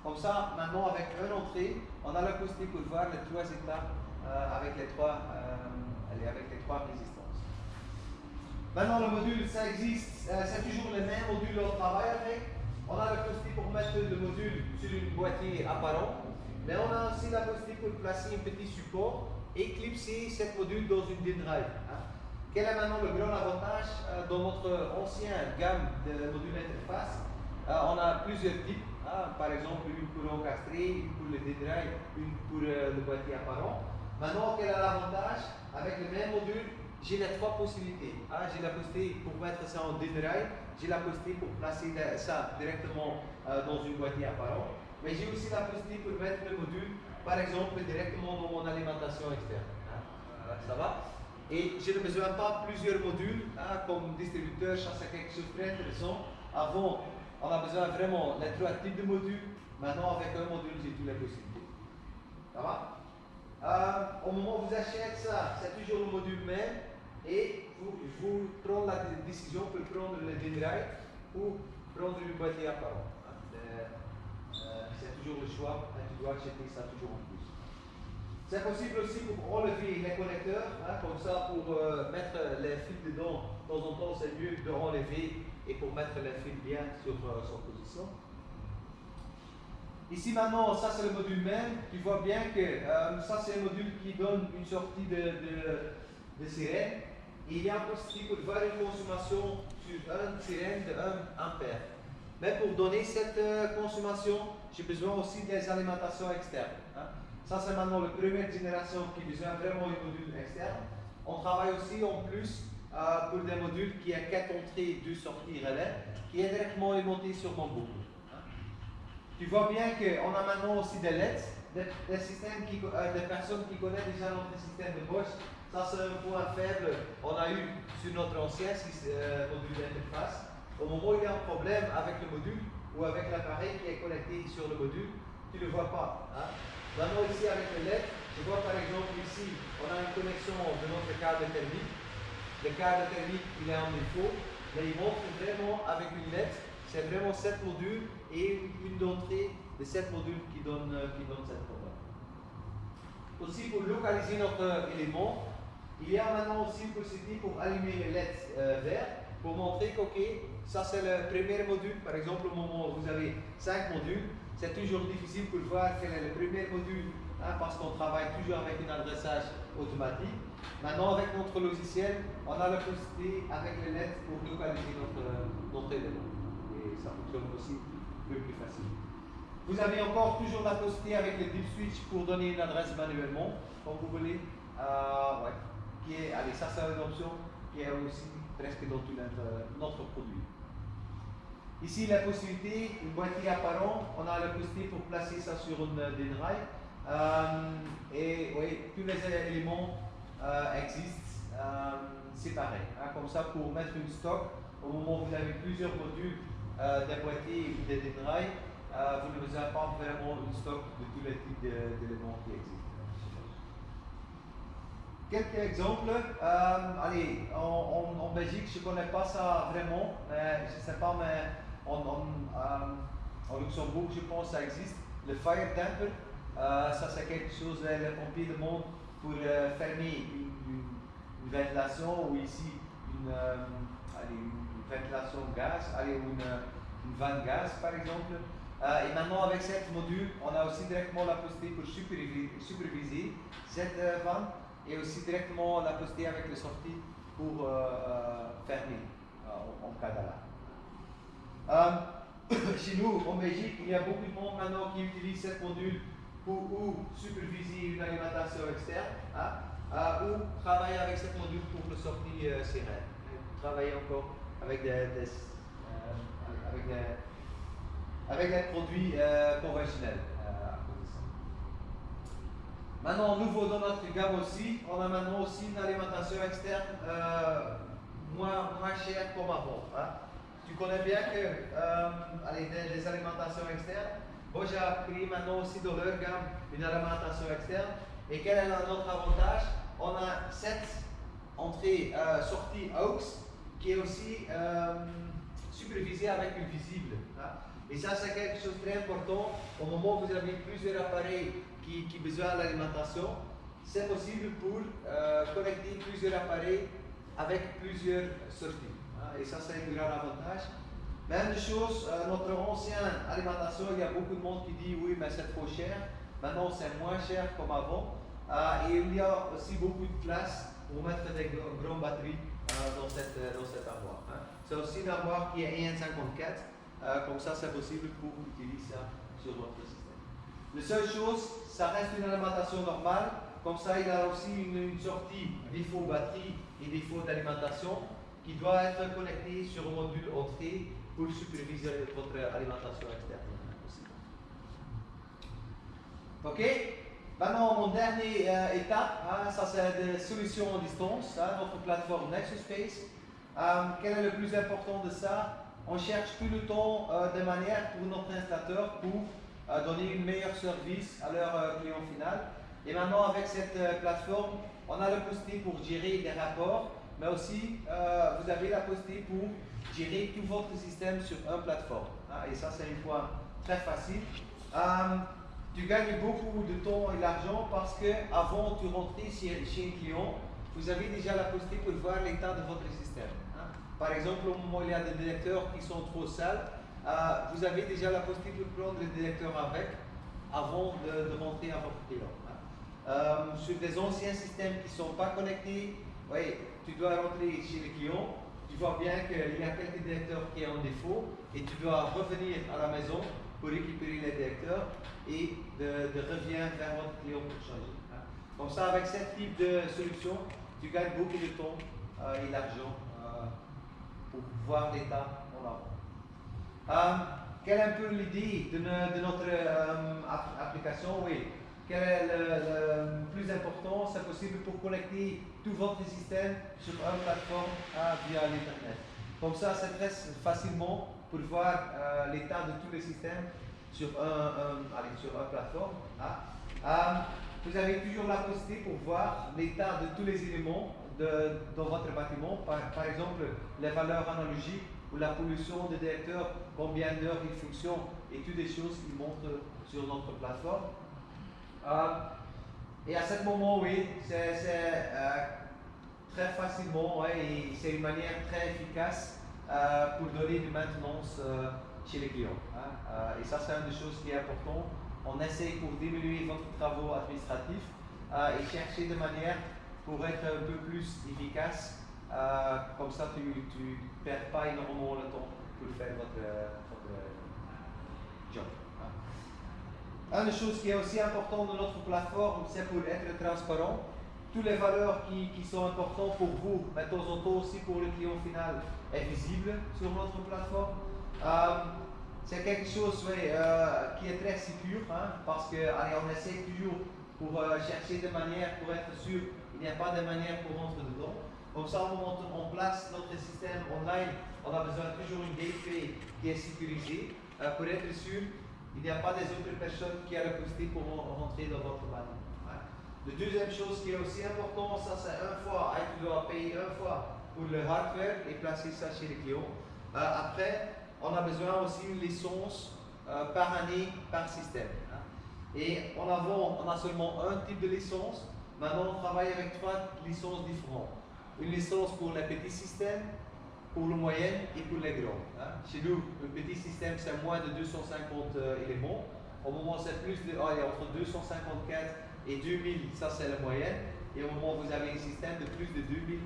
B: Comme ça, maintenant, avec une entrée, on a la possibilité de voir les 3 états avec les 3 résistances. Maintenant, le module, ça existe, c'est toujours le même module qu'on travaille avec. On a la possibilité pour mettre le module sur une boîtier apparent, mais on a aussi la possibilité pour placer un petit support et clipser ce module dans une D-drive. Quel est maintenant le grand avantage? Dans notre ancienne gamme de modules interface, on a plusieurs types. Par exemple, une pour encastré, une pour le D-drive, une pour le boîtier apparent. Maintenant, quel est l'avantage? Avec le même module, j'ai les 3 possibilités. J'ai la possibilité pour mettre ça en D-drive, j'ai la possibilité pour placer ça directement dans une boîtier apparent, mais j'ai aussi la possibilité pour mettre le module, par exemple, directement dans mon alimentation externe. Ça va? Et je n'ai besoin pas plusieurs modules, comme distributeur, ça c'est quelque chose de très intéressant. Avant, on a besoin vraiment les 3 types de modules. Maintenant, avec un module, j'ai toutes les possibilités. Ça va? Au moment où vous achetez ça, c'est toujours le module même, et vous prenez la décision pour prendre le D-drive ou prendre le boîtier apparent. C'est toujours le choix, et tu dois acheter ça toujours en plus. C'est possible aussi pour enlever les connecteurs, comme ça pour mettre les fils dedans. De temps en temps, c'est mieux de enlever et pour mettre les fils bien sur son position. Ici maintenant, ça c'est le module même. Tu vois bien que ça c'est un module qui donne une sortie de sirène. Et il y a une possibilité pour voir une consommation sur une sirène de 1 ampère. Mais pour donner cette consommation, j'ai besoin aussi des alimentations externes. Ça c'est maintenant la première génération qui a besoin vraiment d'un module externe. On travaille aussi en plus pour des modules qui ont 4 entrées, 2 sorties relais, qui est directement alimenté sur mon boucle. Tu vois bien qu'on a maintenant aussi des LED, des systèmes des personnes qui connaissent déjà notre système de Bosch. Ça c'est un point faible qu'on a eu sur notre ancien module d'interface. Au moment où il y a un problème avec le module ou avec l'appareil qui est connecté sur le module, tu ne le vois pas. Maintenant ici avec le LED, je vois par exemple ici, on a une connexion de notre câble thermique. Le câble thermique il est en défaut, mais il montre vraiment avec une LED, c'est vraiment 7 modules et une d'entrée de 7 modules qui donne cette problème. Aussi pour localiser notre élément, il y a maintenant aussi une possibilité pour allumer les LED verts pour montrer que ça c'est le premier module. Par exemple, au moment où vous avez 5 modules, c'est toujours difficile pour voir quel est le premier module parce qu'on travaille toujours avec un adressage automatique. Maintenant, avec notre logiciel, on a la possibilité avec les LED pour localiser notre élément. Et ça fonctionne aussi plus facile. Vous avez encore toujours la possibilité avec le deep switch pour donner une adresse manuellement, comme vous voulez. Ouais. Allez, ça c'est une option qui est aussi presque dans tout notre produit. Ici, la possibilité, une boîtier apparent, on a la possibilité pour placer ça sur des drives. Et oui, tous les éléments existent séparés. Hein, comme ça, pour mettre une stock, au moment où vous avez plusieurs modules des boîtiers ou des drives, vous n'avez pas vraiment une stock de tous les types d'éléments qui existent. Quelques exemples. Allez, en Belgique, je ne connais pas ça vraiment, mais je ne sais pas, mais en Luxembourg, je pense que ça existe. Le fire damper, ça c'est quelque chose que les pompiers demandent pour fermer une ventilation ou ici une ventilation gaz, ou une vanne gaz par exemple. Et maintenant avec cette module, on a aussi directement la possibilité pour superviser cette vanne et aussi directement la possibilité avec les sorties pour fermer en cas d'alarme. Chez nous, en Belgique, il y a beaucoup de monde maintenant qui utilise cette module pour superviser une alimentation externe, ou travailler avec cette module pour le sortie sirène. Travailler encore avec des produits conventionnels. Maintenant, nouveau dans notre gamme aussi, on a maintenant aussi une alimentation externe moins chère comme avant. Tu connais bien que les alimentations externes, moi j'ai appris maintenant aussi dans leur gamme une alimentation externe. Et quel est notre avantage? On a cette entrée-sortie AUX qui est aussi supervisée avec une visible. Et ça c'est quelque chose de très important. Au moment où vous avez plusieurs appareils qui ont besoin d'alimentation, c'est possible pour connecter plusieurs appareils avec plusieurs sorties. Et ça, c'est un grand avantage. Même chose, notre ancienne alimentation, il y a beaucoup de monde qui dit oui, mais c'est trop cher. Maintenant, c'est moins cher comme avant. Et il y a aussi beaucoup de place pour mettre des grandes batteries dans cette armoire. C'est aussi une armoire qui est EN54. Comme ça, c'est possible pour utiliser ça sur votre système. La seule chose, ça reste une alimentation normale. Comme ça, il y a aussi une sortie défaut batterie et défaut d'alimentation qui doit être connecté sur un module entrée pour superviser votre alimentation externe aussi. Ok, maintenant mon dernière étape, ça c'est des solutions à distance, notre plateforme NexusSpace. Quel est le plus important de ça? On cherche tout le temps des manières pour notre installateur pour donner un meilleur service à leur client final. Et maintenant avec cette plateforme, on a la possibilité pour gérer des rapports, mais aussi vous avez la possibilité pour gérer tout votre système sur une plateforme. Et ça c'est un point très facile. Tu gagnes beaucoup de temps et d'argent parce que avant de rentrer chez un client, vous avez déjà la possibilité pour voir l'état de votre système. Par exemple, au moment où il y a des détecteurs qui sont trop sales, vous avez déjà la possibilité de prendre le détecteur avec avant de rentrer à votre client. Sur des anciens systèmes qui ne sont pas connectés, tu dois rentrer chez le client, tu vois bien qu'il y a quelques détecteurs qui sont en défaut et tu dois revenir à la maison pour récupérer les détecteurs et de revenir vers votre client pour changer. Comme ça, avec ce type de solution, tu gagnes beaucoup de temps et d'argent pour voir l'état en avant. Quelle est un peu l'idée de notre application? Oui. Quel est le plus important? C'est possible pour connecter tout votre système sur une plateforme via l'Internet. Comme ça, c'est très facilement pour voir l'état de tous les systèmes sur une plateforme. Vous avez toujours la possibilité pour voir l'état de tous les éléments dans votre bâtiment. Par exemple, les valeurs analogiques ou la pollution des détecteurs, combien d'heures ils fonctionnent et toutes les choses qui montrent sur notre plateforme. Et à ce moment, oui, c'est très facilement, et c'est une manière très efficace pour donner de maintenance chez les clients. Et ça, c'est une des choses qui est importante. On essaie pour diminuer votre travaux administratifs et chercher des manières pour être un peu plus efficace. Comme ça, tu ne perds pas énormément le temps pour faire votre job. Une des choses qui est aussi importante dans notre plateforme, c'est pour être transparent. Toutes les valeurs qui sont importantes pour vous, mais de temps en temps aussi pour le client final, est visible sur notre plateforme. C'est quelque chose qui est très sécure, parce qu'on essaie toujours pour chercher des manières pour être sûr qu'il n'y a pas de manière pour rentrer dedans. Comme ça, on monte en place notre système online. On a besoin toujours d'une gateway qui est sécurisée pour être sûr qu'il n'y a pas des autres personnes qui ont la possibilité pour rentrer dans votre base. La deuxième chose qui est aussi importante, ça c'est une fois, tu dois payer une fois pour le hardware et placer ça chez les clients. Après, on a besoin aussi d'une licence par année, par système. Et en avant, on a seulement un type de licence. Maintenant, on travaille avec 3 licences différentes. Une licence pour les petits systèmes, pour le moyen et pour les grands. Chez nous, le petit système, c'est moins de 250 éléments. Au moment, c'est plus de, entre 254 et 2000, ça c'est la moyenne. Et au moment où vous avez un système de plus de 2000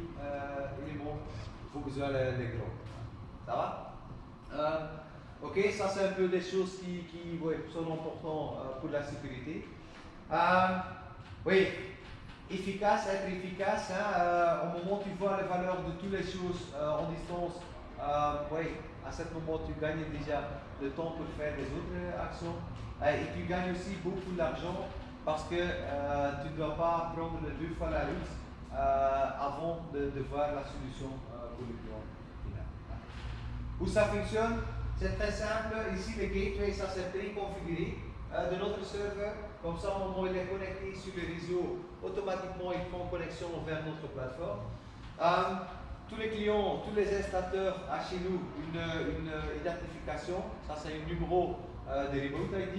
B: éléments, il faut que vous ayez les grands. Ça va? Ok, ça c'est un peu des choses qui sont importantes pour la sécurité. Oui, être efficace. Au moment où tu vois les valeurs de toutes les choses en distance, à ce moment tu gagnes déjà le temps pour faire les autres actions. Et tu gagnes aussi beaucoup d'argent parce que tu ne dois pas prendre 2 fois la route avant de voir la solution pour le client final. Où ça fonctionne? C'est très simple. Ici, le gateway, ça c'est préconfiguré de notre serveur. Comme ça, au moment où il est connecté sur le réseau, automatiquement, il prend connexion vers notre plateforme. Tous les clients, tous les installateurs ont chez nous une identification. Ça, c'est un numéro de Remote ID.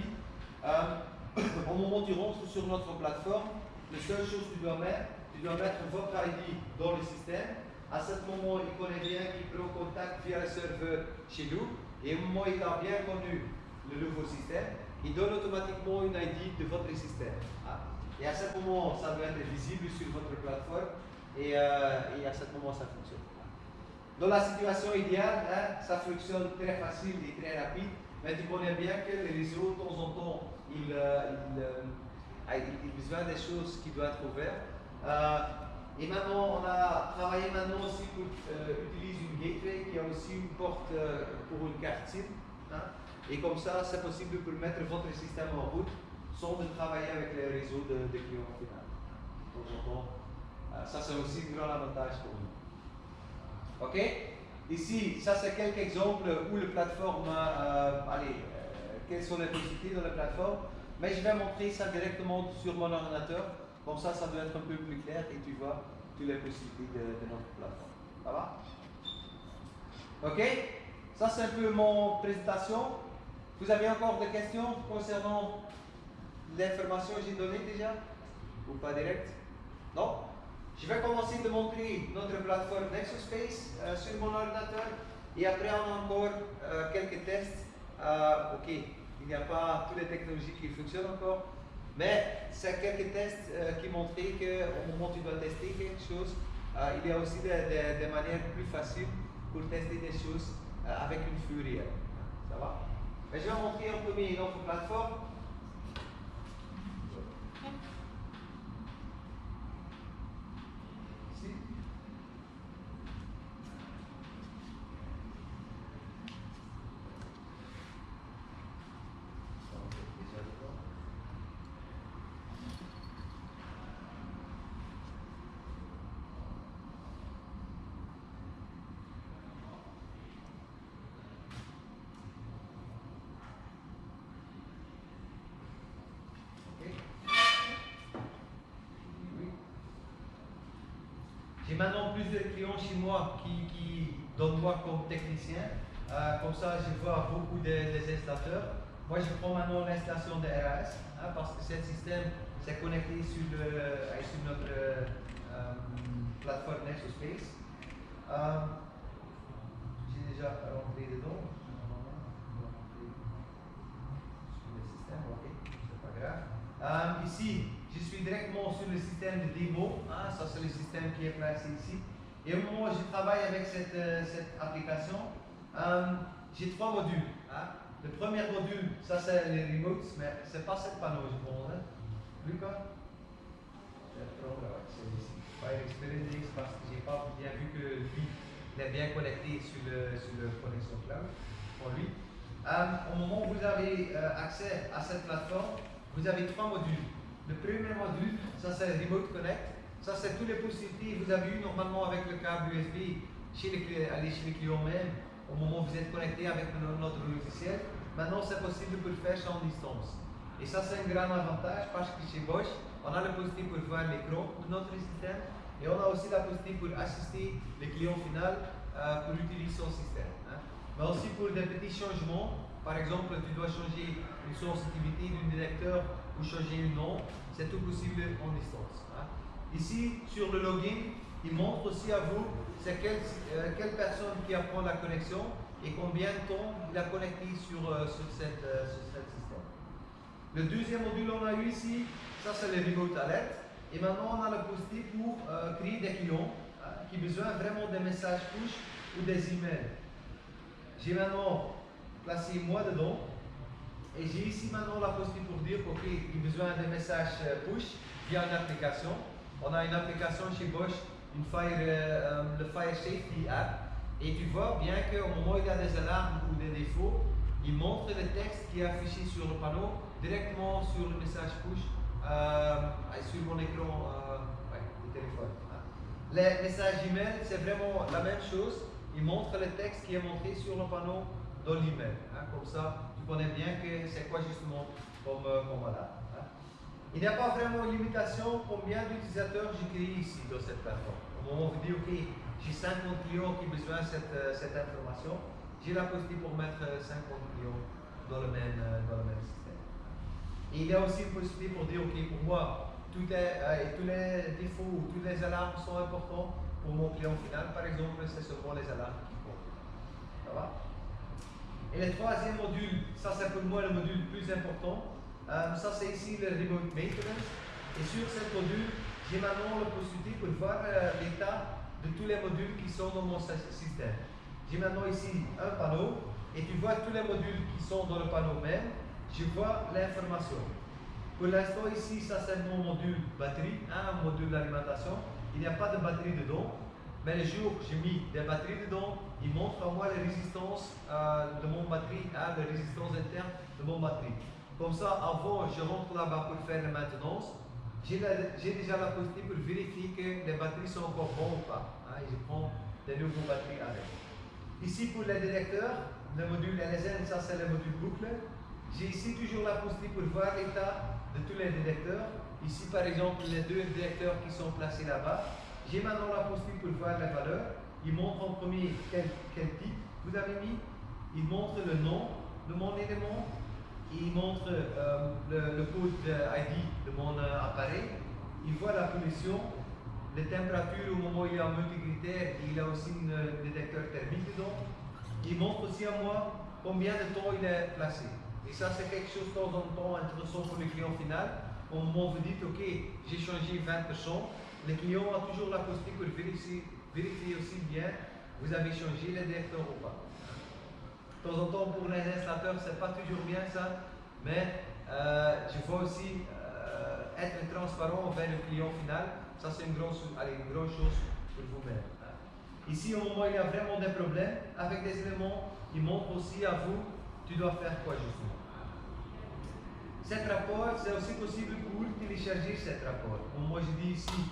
B: Au moment où tu rentres sur notre plateforme, la seule chose que tu dois mettre votre ID dans le système. À ce moment, il connaît bien qu'il prend contact via le serveur chez nous. Et au moment où il a bien connu le nouveau système, il donne automatiquement une ID de votre système. Et à ce moment, ça doit être visible sur votre plateforme. Et à ce moment, ça fonctionne. Dans la situation idéale, ça fonctionne très facile et très rapide. Mais tu connais bien que les réseaux, de temps en temps, ils ont besoin des choses qui doivent être ouvertes. Et maintenant, on a travaillé aussi pour utiliser une gateway qui a aussi une porte pour une carte SIM. Et comme ça, c'est possible pour mettre votre système en route sans de travailler avec les réseaux de clients finaux. Ça, c'est aussi un grand avantage pour nous. Ok? Ici, ça c'est quelques exemples où la plateforme, quelles sont les possibilités dans la plateforme. Mais je vais montrer ça directement sur mon ordinateur. Comme ça doit être un peu plus clair et tu vois toutes les possibilités de notre plateforme. Ça va? Ok? Ça c'est un peu mon présentation. Vous avez encore des questions concernant l'information que j'ai donnée déjà? Ou pas direct? Non? Je vais commencer de montrer notre plateforme NexoSpace sur mon ordinateur et après on a encore quelques tests. Ok, il n'y a pas toutes les technologies qui fonctionnent encore, mais c'est quelques tests qui montraient qu'au moment où tu dois tester quelque chose, il y a aussi des manières plus faciles pour tester des choses avec une flux réelle. Ça va? Mais je vais montrer en premier notre plateforme. J'ai maintenant plusieurs clients chez moi qui donnent moi comme technicien. Comme ça, je vois beaucoup des installateurs. Moi, je prends maintenant l'installation de RAS parce que ce système s'est connecté sur notre plateforme NexoSpace. J'ai déjà rentré dedans. Sur le système, ok, c'est pas grave. Ici, je suis directement sur le système de démo. Ça, c'est le système qui est placé ici. Et au moment où je travaille avec cette application, j'ai 3 modules. Le premier module, ça c'est les remotes, mais c'est pas ce panneau, je pense. Hein. Lucas? C'est ici. Fire Experience, parce que j'ai pas bien vu que lui, il est bien connecté sur le connexion cloud pour lui. Au moment où vous avez accès à cette plateforme, vous avez 3 modules. Le premier module, ça c'est Remote Connect. Ça c'est tous les possibilités que vous avez eu normalement avec le câble USB chez les clients même, au moment où vous êtes connecté avec notre logiciel. Maintenant c'est possible pour faire ça en distance. Et ça c'est un grand avantage parce que chez Bosch, on a la possibilité pour voir l'écran de notre système et on a aussi la possibilité pour assister le client final pour utiliser son système. Hein. Mais aussi pour des petits changements, par exemple tu dois changer une sensibilité d'un détecteur ou changer un nom, c'est tout possible en distance. Hein. Ici, sur le login, il montre aussi à vous c'est quelle personne qui apprend la connexion et combien de temps il a connecté sur cette système. Le deuxième module on a eu ici, ça c'est le Remote Alert. Et maintenant on a la possibilité pour créer des clients qui ont besoin vraiment des messages push ou des emails. J'ai maintenant placé moi dedans. Et j'ai ici maintenant la possibilité pour dire ok, il a besoin des messages push via une application. On a une application chez Bosch, le Fire Safety App. Et tu vois bien qu'au moment où il y a des alarmes ou des défauts, il montre le texte qui est affiché sur le panneau directement sur le message push sur mon écran du téléphone. Les messages email, c'est vraiment la même chose. Il montre le texte qui est montré sur le panneau dans l'email. Comme ça, tu connais bien que c'est quoi justement comme alarme. Il n'y a pas vraiment une limitation combien d'utilisateurs j'ai créé ici dans cette plateforme. Au moment où vous dites, ok, j'ai 50 clients qui ont besoin de cette information, j'ai la possibilité pour mettre 50 clients dans le même système. Et il y a aussi une possibilité pour dire, ok, pour moi, tous les défauts ou toutes les alarmes sont importants pour mon client final. Par exemple, c'est seulement les alarmes qui comptent. Ça va? Et le troisième module, ça c'est pour moi le module le plus important. Ça c'est ici le Remote Maintenance. Et sur ce module, j'ai maintenant la possibilité pour voir l'état de tous les modules qui sont dans mon système. J'ai maintenant ici un panneau et tu vois tous les modules qui sont dans le panneau même. Je vois l'information. Pour l'instant ici, ça c'est mon module batterie, un module d'alimentation. Il n'y a pas de batterie dedans. Mais le jour où j'ai mis des batteries dedans, il montre à moi la résistance de mon batterie, la résistance interne de mon batterie. Comme ça, avant je rentre là-bas pour faire la maintenance, j'ai déjà la possibilité pour vérifier que les batteries sont encore bonnes ou pas. Et je prends des nouveaux batteries avec. Ici pour les détecteurs, le module LSN, ça c'est le module boucle. J'ai ici toujours la possibilité pour voir l'état de tous les détecteurs. Ici par exemple les 2 détecteurs qui sont placés là-bas. J'ai maintenant la possibilité pour voir les valeurs. Il montre en premier quel type vous avez mis. Il montre le nom de mon élément. Il montre le code ID de mon appareil. Il voit la pollution, les températures au moment où il y a un multicritère. Il a aussi un détecteur thermique dedans. Il montre aussi à moi combien de temps il est placé. Et ça c'est quelque chose de temps en temps intéressant pour le client final. Au moment où vous dites ok, j'ai changé 20%. Le client a toujours la possibilité pour vérifier aussi bien vous avez changé les détecteurs ou pas. De temps en temps pour les installateurs c'est pas toujours bien ça, mais je veux aussi être transparent envers le client final. Ça c'est une grande chose pour vous-même. Ici au moment où il y a vraiment des problèmes avec des éléments, il montre aussi à vous tu dois faire quoi justement. Cet rapport c'est aussi possible pour télécharger cet rapport. Moi je dis ici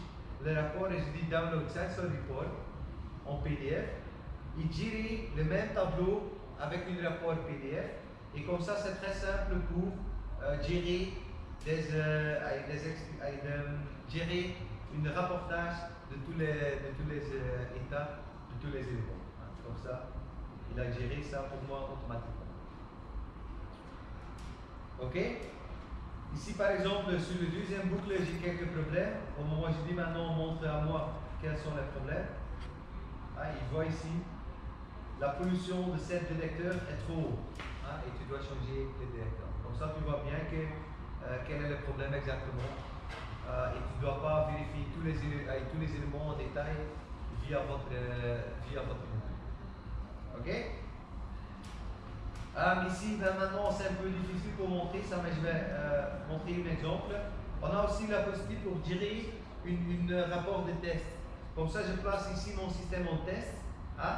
B: le rapport et je dis download sensor report en PDF et gérer le même tableau avec un rapport PDF et comme ça c'est très simple pour gérer gérer un rapportage de tous les états de tous les éléments. Comme ça il a géré ça pour moi automatiquement. Ok? Ici par exemple sur le deuxième boucle j'ai quelques problèmes. Au moment où je dis maintenant montre à moi quels sont les problèmes. Il voit ici la pollution de cet détecteur est trop haut. Et tu dois changer le détecteur. Comme ça tu vois bien quel est le problème exactement. Et tu ne dois pas vérifier tous les éléments en détail via votre module. Ok? Ici, maintenant, c'est un peu difficile pour montrer ça, mais je vais montrer un exemple. On a aussi la possibilité pour gérer un rapport de test. Comme ça, je place ici mon système en test. Hein?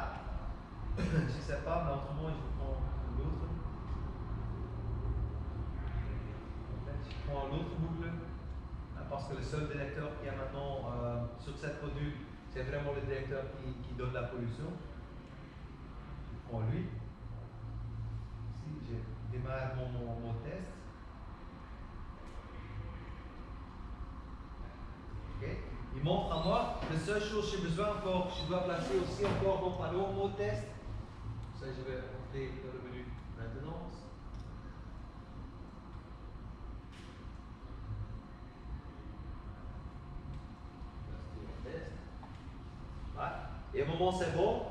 B: Je ne sais pas, mais autrement, je prends l'autre. En fait, je prends l'autre boucle. Parce que le seul détecteur qu'il y a maintenant sur cette module, c'est vraiment le détecteur qui donne la pollution. Je prends lui. Ici, je démarre mon test. Okay. Il montre à moi, la seule chose que j'ai besoin encore, je dois placer aussi encore mon panneau mot test. Ça, je vais rentrer dans le menu maintenance. Voilà. Et au moment c'est bon,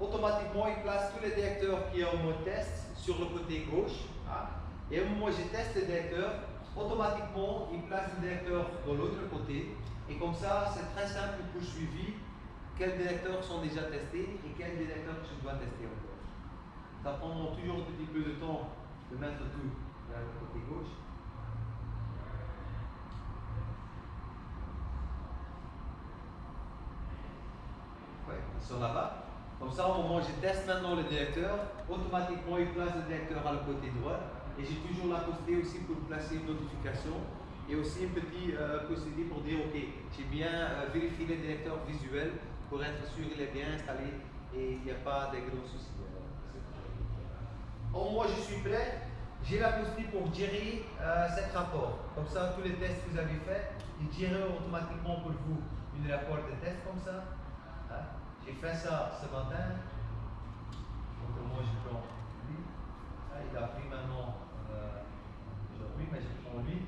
B: automatiquement il place tous les détecteurs qui ont mot test sur le côté gauche. Hein. Et au moment où je teste le détecteur, automatiquement il place le détecteur de l'autre côté. Et comme ça, c'est très simple pour suivi quels détecteurs sont déjà testés et quels détecteurs je dois tester encore. Ça prend toujours un petit peu de temps de mettre tout vers le côté gauche. Ouais, ils sont là-bas. Comme ça, au moment où je teste maintenant le détecteur, automatiquement il place le détecteur à le côté droit. Et j'ai toujours la possibilité aussi pour placer une notification. Et aussi une petite possibilité pour dire, ok, j'ai bien vérifié le détecteur visuel pour être sûr qu'il est bien installé et il n'y a pas de gros soucis. Au moment où je suis prêt, j'ai la possibilité pour gérer cet rapport. Comme ça, tous les tests que vous avez faits, ils gèrent automatiquement pour vous une rapport de test comme ça. Hein? J'ai fait ça ce matin. Autrement, je prends lui. Hein, il a pris maintenant aujourd'hui, mais je prends lui.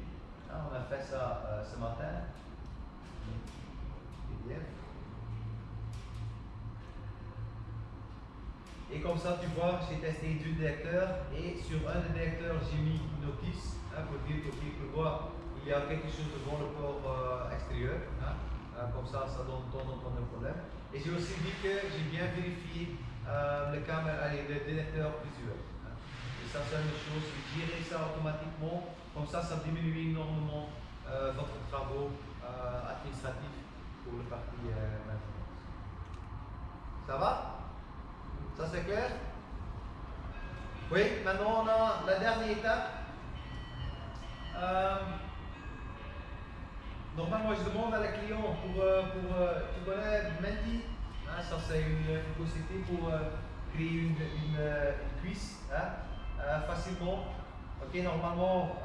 B: Hein, on a fait ça ce matin. PDF. Et comme ça, tu vois, j'ai testé 2 détecteurs et sur un des détecteurs, j'ai mis une notice pour dire qu'il peut voir qu'il y a quelque chose devant le port extérieur. Comme ça, ça donne de temps en temps un problème. Et j'ai aussi dit que j'ai bien vérifié le détecteur visuel. Et ça, c'est une chose, gérer ça automatiquement. Comme ça diminue énormément votre travaux administratifs pour le parti maintenance. Ça va? Ça c'est clair? Oui, maintenant on a la dernière étape. Normalement, je demande à la client tu connais Menti? Hein, ça c'est une possibilité pour créer une cuisse facilement. Ok, normalement,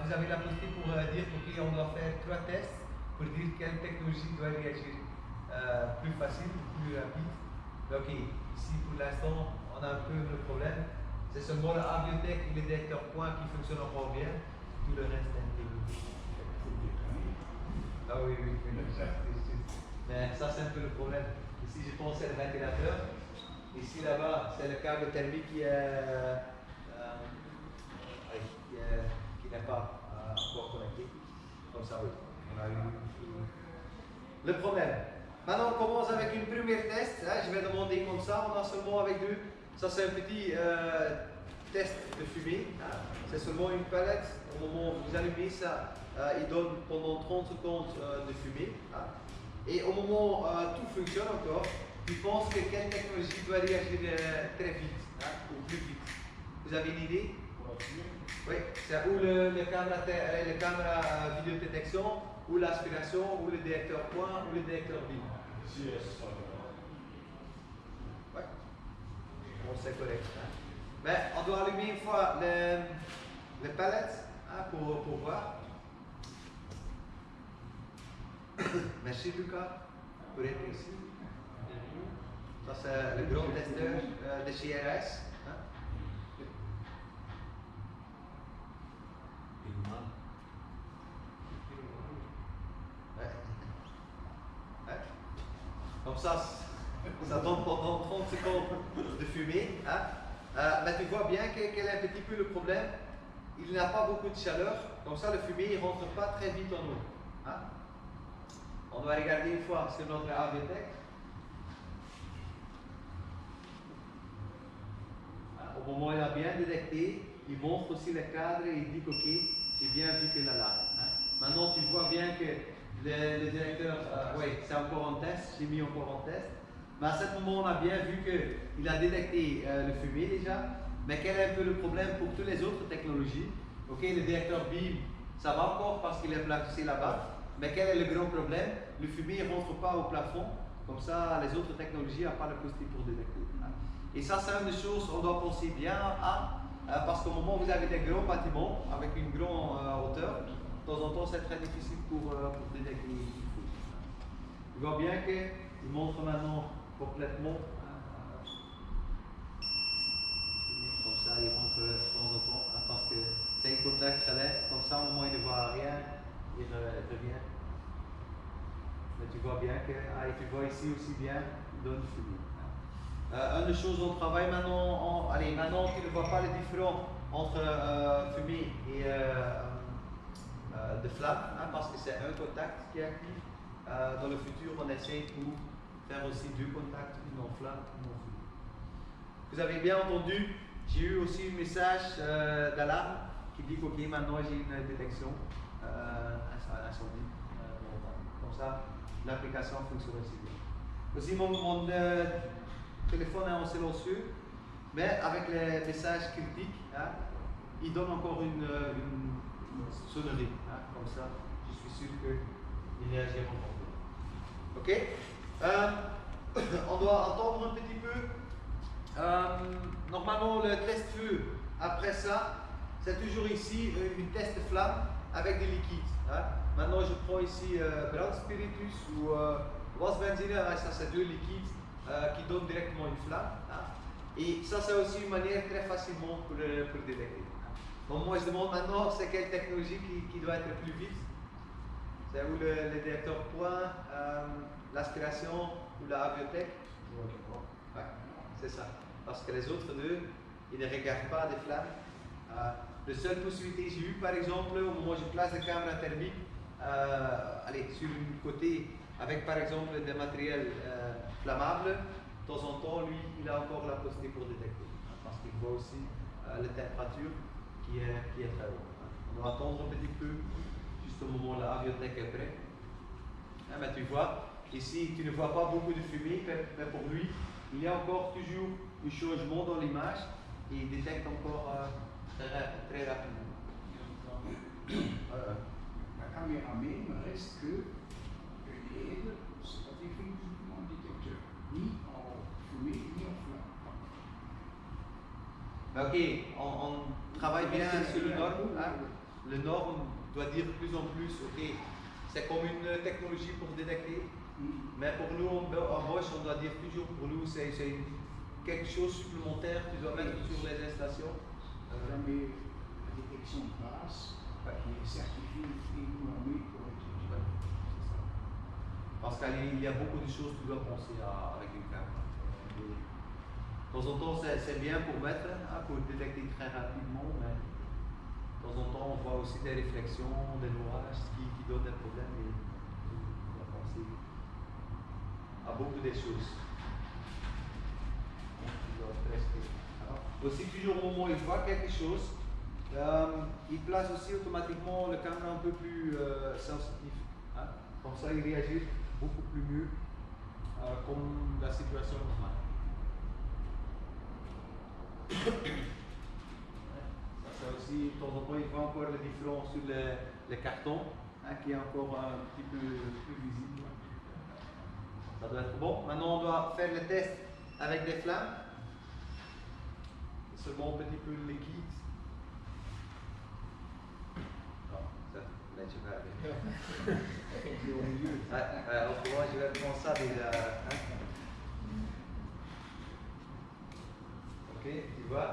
B: vous avez la possibilité pour dire qu'on doit faire 3 tests pour dire quelle technologie doit réagir plus facile, plus rapide. Ok, ici pour l'instant, on a un peu le problème. C'est seulement le Aviotech et le détecteur point qui fonctionnent encore bien. Tout le reste est un peu. Ah oui. Mais ça, c'est un peu le problème. Ici, je pense que c'est le ventilateur. Ici, là-bas, c'est le câble thermique qui n'est pas encore connecté. Comme ça, oui. On a eu le problème. Maintenant, on commence avec une première test. Hein, je vais demander comme ça. On a seulement avec 2. Ça, c'est un petit test de fumée. Hein. C'est seulement une palette. Au moment où vous allumez ça, il donne pendant 30 secondes de fumée. Hein. Et au moment où tout fonctionne encore, tu penses que quelle technologie doit réagir très vite ou plus vite. Vous avez une idée? Oui, c'est ou le caméra vidéodétection, ou l'aspiration, ou le détecteur point, ou le détecteur vide. Oui, bon, c'est correct. Hein. Mais on doit allumer une fois les palettes pour voir. Merci Lucas pour être ici. Ça c'est le grand testeur de CRS. Hein. Ouais. Comme ça donne pendant 30 secondes de fumée. Hein. Mais tu vois bien quel est un petit peu le problème. Il n'a pas beaucoup de chaleur, comme ça le fumée ne rentre pas très vite en eau. Hein. On va regarder une fois sur notre Aviotech. au moment où il a bien détecté, il montre aussi le cadre et il dit ok, j'ai bien vu que l'alarme. Maintenant tu vois bien que le directeur, oui, c'est encore en test, j'ai mis encore en test. Mais à ce moment, on a bien vu qu'il a détecté le fumier déjà, mais quel est un peu le problème pour toutes les autres technologies? Ok, le directeur BIM, ça va encore parce qu'il est placé là-bas, mais quel est le grand problème? Le fumier ne rentre pas au plafond, comme ça les autres technologies n'ont pas la possibilité pour détecter. Et ça, c'est une des choses qu'on doit penser bien à, parce qu'au moment où vous avez des grands bâtiments avec une grande hauteur, de temps en temps c'est très difficile pour détecter une fuite. Tu vois bien qu'il montre maintenant complètement, comme ça il montre de temps en temps, parce que c'est un contact relais, comme ça au moment il ne voit rien, il revient. Mais tu vois bien que, et tu vois ici aussi bien, il donne du fumier. Une des choses on travaille maintenant, maintenant tu ne vois pas les différences entre fumée et de flamme, parce que c'est un contact qui est actif. Dans le futur, on essaie pour faire aussi deux contacts, une en flamme, une en fumée. Vous avez bien entendu, j'ai eu aussi un message d'alarme qui dit qu'ok, maintenant j'ai une détection incendie. Comme ça, l'application fonctionne aussi bien. Aussi, mon téléphone est en silencieux, mais avec les messages critiques, il donne encore une sonnerie. Comme ça, je suis sûr qu'il réagira encore bien. Ok, on doit attendre un petit peu. Normalement, le test feu, après ça, c'est toujours ici une test flamme avec des liquides. Maintenant, je prends ici brandspiritus ou wasbenzine, ça c'est deux liquides qui donnent directement une flamme. Et ça, c'est aussi une manière très facilement pour détecter. Donc moi, je demande maintenant, c'est quelle technologie qui doit être plus vite? C'est où le détecteur point, l'aspiration ou la aviotech? Ouais, c'est ça. Parce que les autres deux, ils ne regardent pas des flammes. La seule possibilité que j'ai eue, par exemple, au moment où je place la caméra thermique sur un côté avec par exemple des matériels flammables, de temps en temps, lui, il a encore la possibilité pour détecter. Parce qu'il voit aussi la température qui est très haute. On va attendre un petit peu, juste au moment où l'aviotech est prêt. Mais tu vois, ici, tu ne vois pas beaucoup de fumée, mais pour lui, il y a encore toujours un changement dans l'image et il détecte encore très rapidement.
F: La caméra même reste que l'aide, c'est pas définitivement un détecteur, ni en fumée, ni en flamme.
B: Ok, on travaille bien sur le norme. Le norme doit dire de plus en plus, ok, c'est comme une technologie pour détecter, mais pour nous en Bosch, on doit dire toujours, pour nous c'est quelque chose de supplémentaire que tu dois mettre sur les installations.
F: Jamais la détection de base qui est certifiée et normée pour être utilisée.
B: Parce qu'il y a beaucoup de choses que tu dois penser avec une caméra. De temps en temps, c'est bien pour mettre, pour détecter très rapidement, mais de temps en temps, on voit aussi des réflexions, des noirs qui donnent des problèmes et on doit penser à beaucoup de choses. Alors, aussi, toujours au moment où il voit quelque chose, il place aussi automatiquement le caméra un peu plus sensitif. Comme ça, il réagit beaucoup plus mieux comme la situation normale. Ça aussi, de temps en temps, il voit encore les différences sur les cartons, qui est encore un petit peu plus visible. Ça doit être bon. Maintenant, on doit faire le test avec des flammes. Seulement un petit peu liquide. Non, ça, là, je vais aller. Autrement, je vais prendre ça déjà. Ok, tu vois.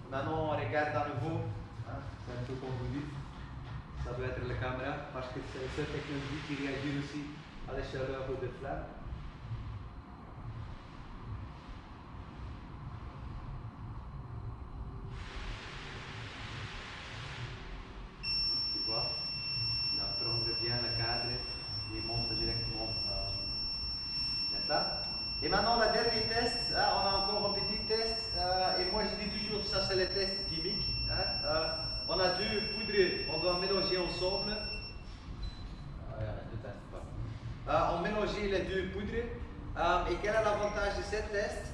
B: Maintenant, on regarde à nouveau. C'est un peu comme vous dites. Ça doit être la caméra parce que c'est cette technologie qui réagit aussi à la chaleur de flamme. Tu vois, il va prendre bien le cadre et montre directement la flamme. Et maintenant, le dernier test, on a encore un petit test. Et moi, je dis le test chimique. Hein. On a deux poudres, on doit mélanger ensemble. On mélange les deux poudres. Et quel est l'avantage de ce test?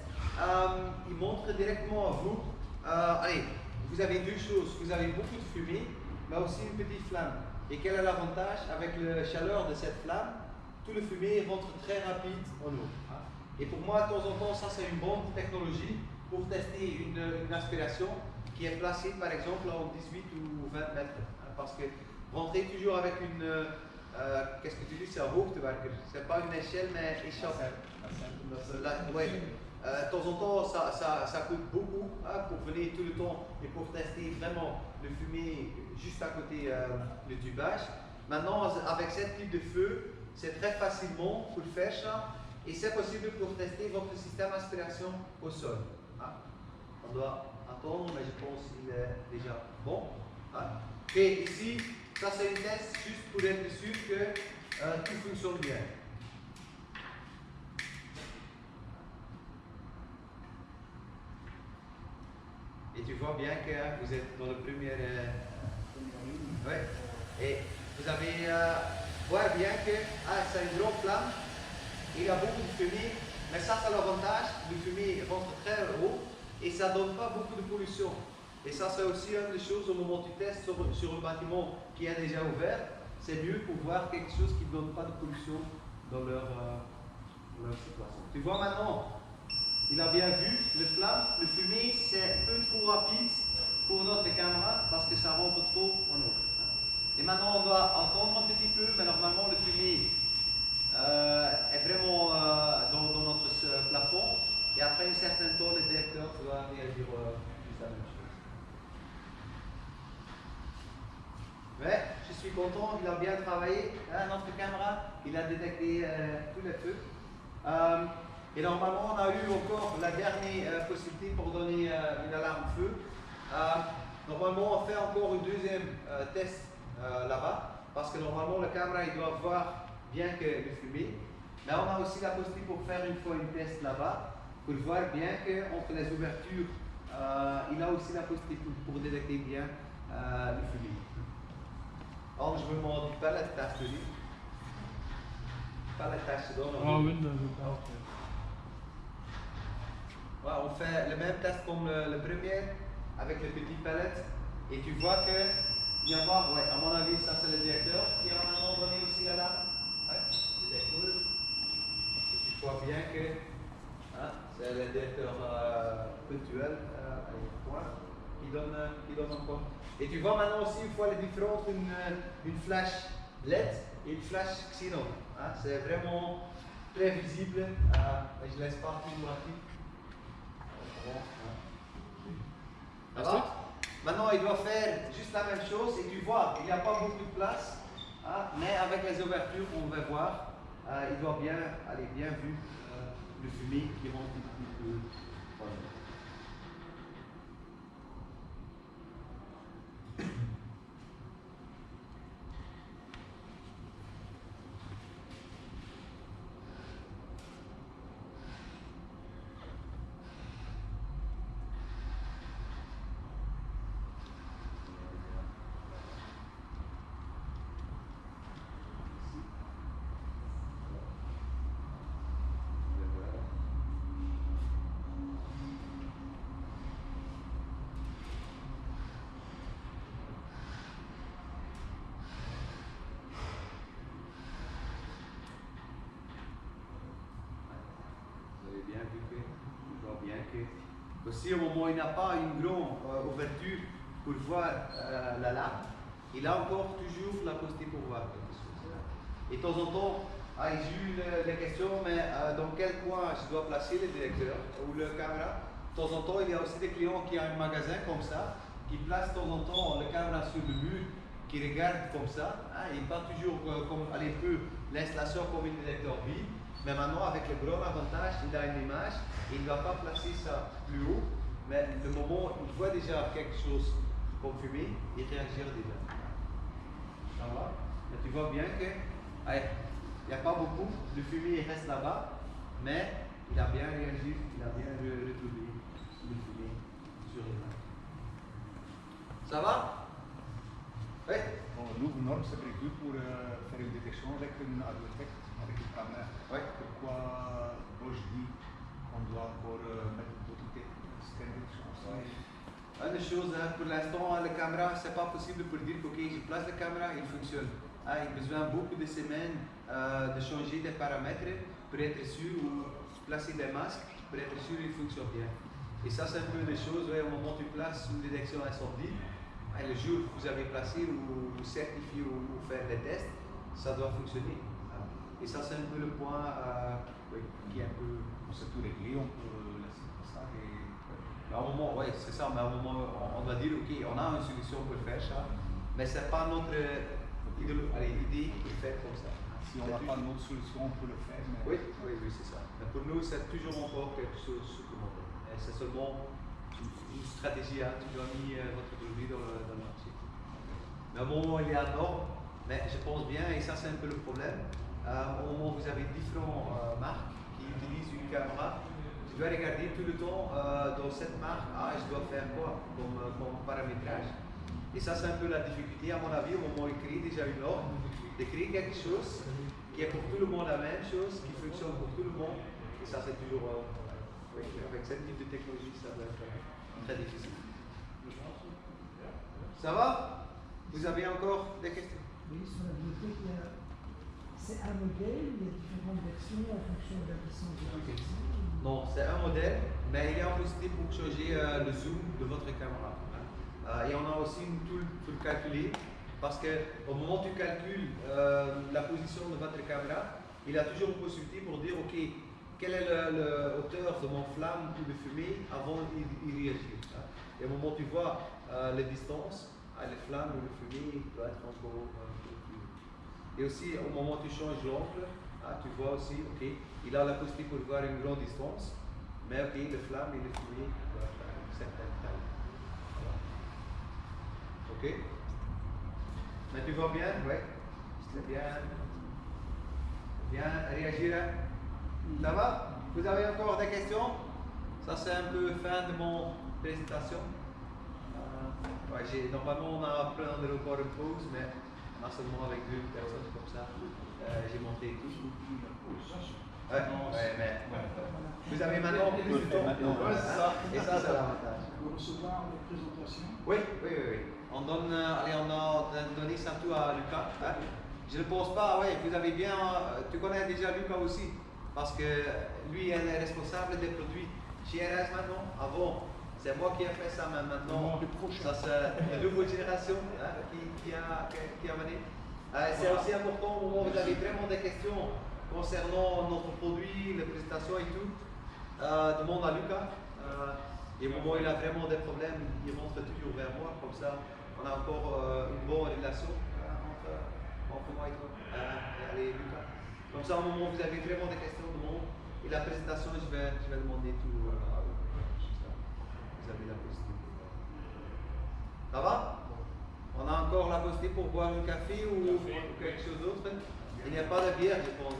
B: Il montre directement à vous. Allez, vous avez deux choses. Vous avez beaucoup de fumée, mais aussi une petite flamme. Et quel est l'avantage? Avec la chaleur de cette flamme, tout le fumée rentre très rapide en eau. Hein. Et pour moi, de temps en temps, ça c'est une bonne technologie pour tester une aspiration qui est placée par exemple en 18 ou 20 mètres. Hein, parce que rentrer toujours avec une, qu'est-ce que tu dis, c'est un hoogtewerker, c'est pas une échelle mais échappe. Ouais. De temps en temps, ça coûte beaucoup hein, pour venir tout le temps et pour tester vraiment le fumée juste à côté du tubage. Maintenant, avec ce type de feu, c'est très facilement pour faire ça et c'est possible pour tester votre système d'aspiration au sol. Hein. On doit attendre, mais je pense qu'il est déjà bon. Hein. Et ici, ça c'est un test juste pour être sûr que tout fonctionne bien. Et tu vois bien que vous êtes dans le premier. Ouais. Et vous avez voir bien que c'est une grande flamme. Il y a beaucoup de fumée, mais ça c'est l'avantage. Le fumée rentre très haut et ça ne donne pas beaucoup de pollution. Et ça c'est aussi une des choses au moment du test sur un bâtiment qui est déjà ouvert. C'est mieux pour voir quelque chose qui ne donne pas de pollution dans leur situation. Tu vois maintenant. Il a bien vu le flamme, le fumée, c'est un peu trop rapide pour notre caméra parce que ça rentre trop en eau. Et maintenant on doit attendre un petit peu, mais normalement le fumée est vraiment dans notre plafond. Et après un certain temps, le détecteur doit réagir juste la même chose. Ouais, je suis content, il a bien travaillé. Hein, notre caméra, il a détecté tous les feux. Et normalement, on a eu encore la dernière possibilité pour donner une alarme feu. Normalement, on fait encore un deuxième test là-bas, parce que normalement, la caméra il doit voir bien que le fumée. Mais on a aussi la possibilité pour faire une fois un test là-bas, pour voir bien qu'entre les ouvertures, il a aussi la possibilité pour détecter bien le fumée. Alors, je me demande pas la tâche de lui. Pas la tâche d'or. Ouais, on fait le même test comme le premier avec le petit palette et tu vois que il y a pas, ouais, à mon avis ça c'est le directeur qui a maintenant donné aussi l'alarme. Ouais, le directeur. Et tu vois bien que hein, c'est le directeur puntuel qui donne encore. Et tu vois maintenant aussi une fois la différence une flash LED et une flash xénon. Hein, c'est vraiment très visible. Je laisse pas plus rapide. Alors, maintenant, il doit faire juste la même chose et tu vois, il n'y a pas beaucoup de place, hein, mais avec les ouvertures, on va voir, il doit bien aller bien vu le fumée qui rentre un petit peu. Voilà. Aussi, au moment où il n'y a pas une grande ouverture pour voir la lampe, il a encore toujours la possibilité pour voir quelque chose. Et de temps en temps, j'ai eu les questions, mais dans quel coin je dois placer le directeur ou le caméra. De temps en temps, il y a aussi des clients qui ont un magasin comme ça, qui placent de temps en temps le caméra sur le mur, qui regardent comme ça. Hein, et pas toujours comme un peu l'installation comme un directeur vide. Mais maintenant, avec le grand avantage, il a une image et il ne va pas placer ça plus haut. Mais le moment où il voit déjà quelque chose comme fumée, il réagira déjà. Ça va? Mais tu vois bien que il n'y a pas beaucoup, le fumée reste là-bas, mais il a bien réagi, il a bien retrouvé le fumée sur les mains. Ça va? Oui.
F: Bon, nous, normes, c'est prévu pour faire une détection avec une audio-effect, avec une caméra.
B: Oui.
F: Pourquoi Bosch dit qu'on doit encore mettre d'autres scanner
B: Une des choses, pour l'instant, la caméra, c'est pas possible pour dire que ok, je place la caméra, il fonctionne. Il y a besoin beaucoup de semaines de changer des paramètres pour être sûr ou placer des masques pour être sûr qu'il fonctionne bien. Et ça, c'est un peu des choses, ouais, au moment où tu places une détection incendie, le jour où vous avez placé ou certifié ou faire des tests, ça doit fonctionner. Et ça, c'est un peu le point qui est un peu.
F: C'est tout réglé, on peut laisser ça et.
B: À un moment, oui, c'est ça, mais à un moment, on doit dire, ok, on a une solution pour faire ça, mais ce n'est pas notre idée de faire comme ça.
F: Si on n'a pas d'autre solution, on peut le faire. Mais...
B: Oui, c'est ça. Mais pour nous, c'est toujours encore quelque chose supplémentaire. C'est seulement une stratégie, tu dois mettre votre produit dans le marché. Mais au moment où il y a un norme, mais je pense bien, et ça c'est un peu le problème, au moment où vous avez différentes marques qui utilisent une caméra, tu dois regarder tout le temps dans cette marque, je dois faire quoi comme paramétrage. Et ça c'est un peu la difficulté à mon avis, au moment où il crée déjà une norme, de créer quelque chose qui est pour tout le monde la même chose, qui fonctionne pour tout le monde. Et ça c'est toujours, avec ce type de technologie, ça va être très difficile. Ça va? Vous avez encore des questions?
A: Oui, sur la bibliothèque, c'est un modèle, il y a différentes versions en fonction de la puissance de la version.
B: Non, c'est un modèle, mais il y a une possibilité pour changer le zoom de votre caméra. Et on a aussi une tool pour calculer, parce qu'au moment où tu calcules la position de votre caméra, il a toujours une possibilité pour dire, ok, quelle est la hauteur de mon flamme ou de fumée avant d'y réagir. Et au moment où tu vois les distances, les flammes ou le fumée doit être encore plus. Et aussi, au moment où tu changes l'angle, tu vois aussi, ok, il a la possibilité pour voir une grande distance, mais ok, les flammes et le fumée doivent faire une certaine taille. Ok? Mais tu vois bien? Oui. C'est bien. Bien réagir. Ça va? Vous avez encore des questions? Ça c'est un peu fin de mon présentation. Normalement on a prendre encore une pause, mais on a seulement avec 2 personnes comme ça. J'ai monté tout. Mais vous avez maintenant plus de temps. Et ça c'est l'avantage.
F: Pour recevoir les présentations.
B: Oui. On donne, on a donné ça tout à Lucas. Je ne pense pas, vous avez bien, tu connais déjà Lucas aussi, parce que lui il est responsable des produits chez RS maintenant. Avant, c'est moi qui ai fait ça, mais maintenant, ça c'est la nouvelle génération qui a mené. C'est aussi important au moment où vous avez vraiment des questions concernant notre produit, les prestations et tout, demande à Lucas. Et au moment où il a vraiment des problèmes, il rentre toujours vers moi, comme ça on a encore une bonne relation entre moi et toi. Allez, Lucas. Comme ça, au moment où vous avez vraiment des questions, demande. Et la présentation, je vais demander tout à vous. Vous avez la possibilité. Ça va? On a encore la possibilité pour boire un café ou quelque chose d'autre? Il n'y a pas de bière, je pense.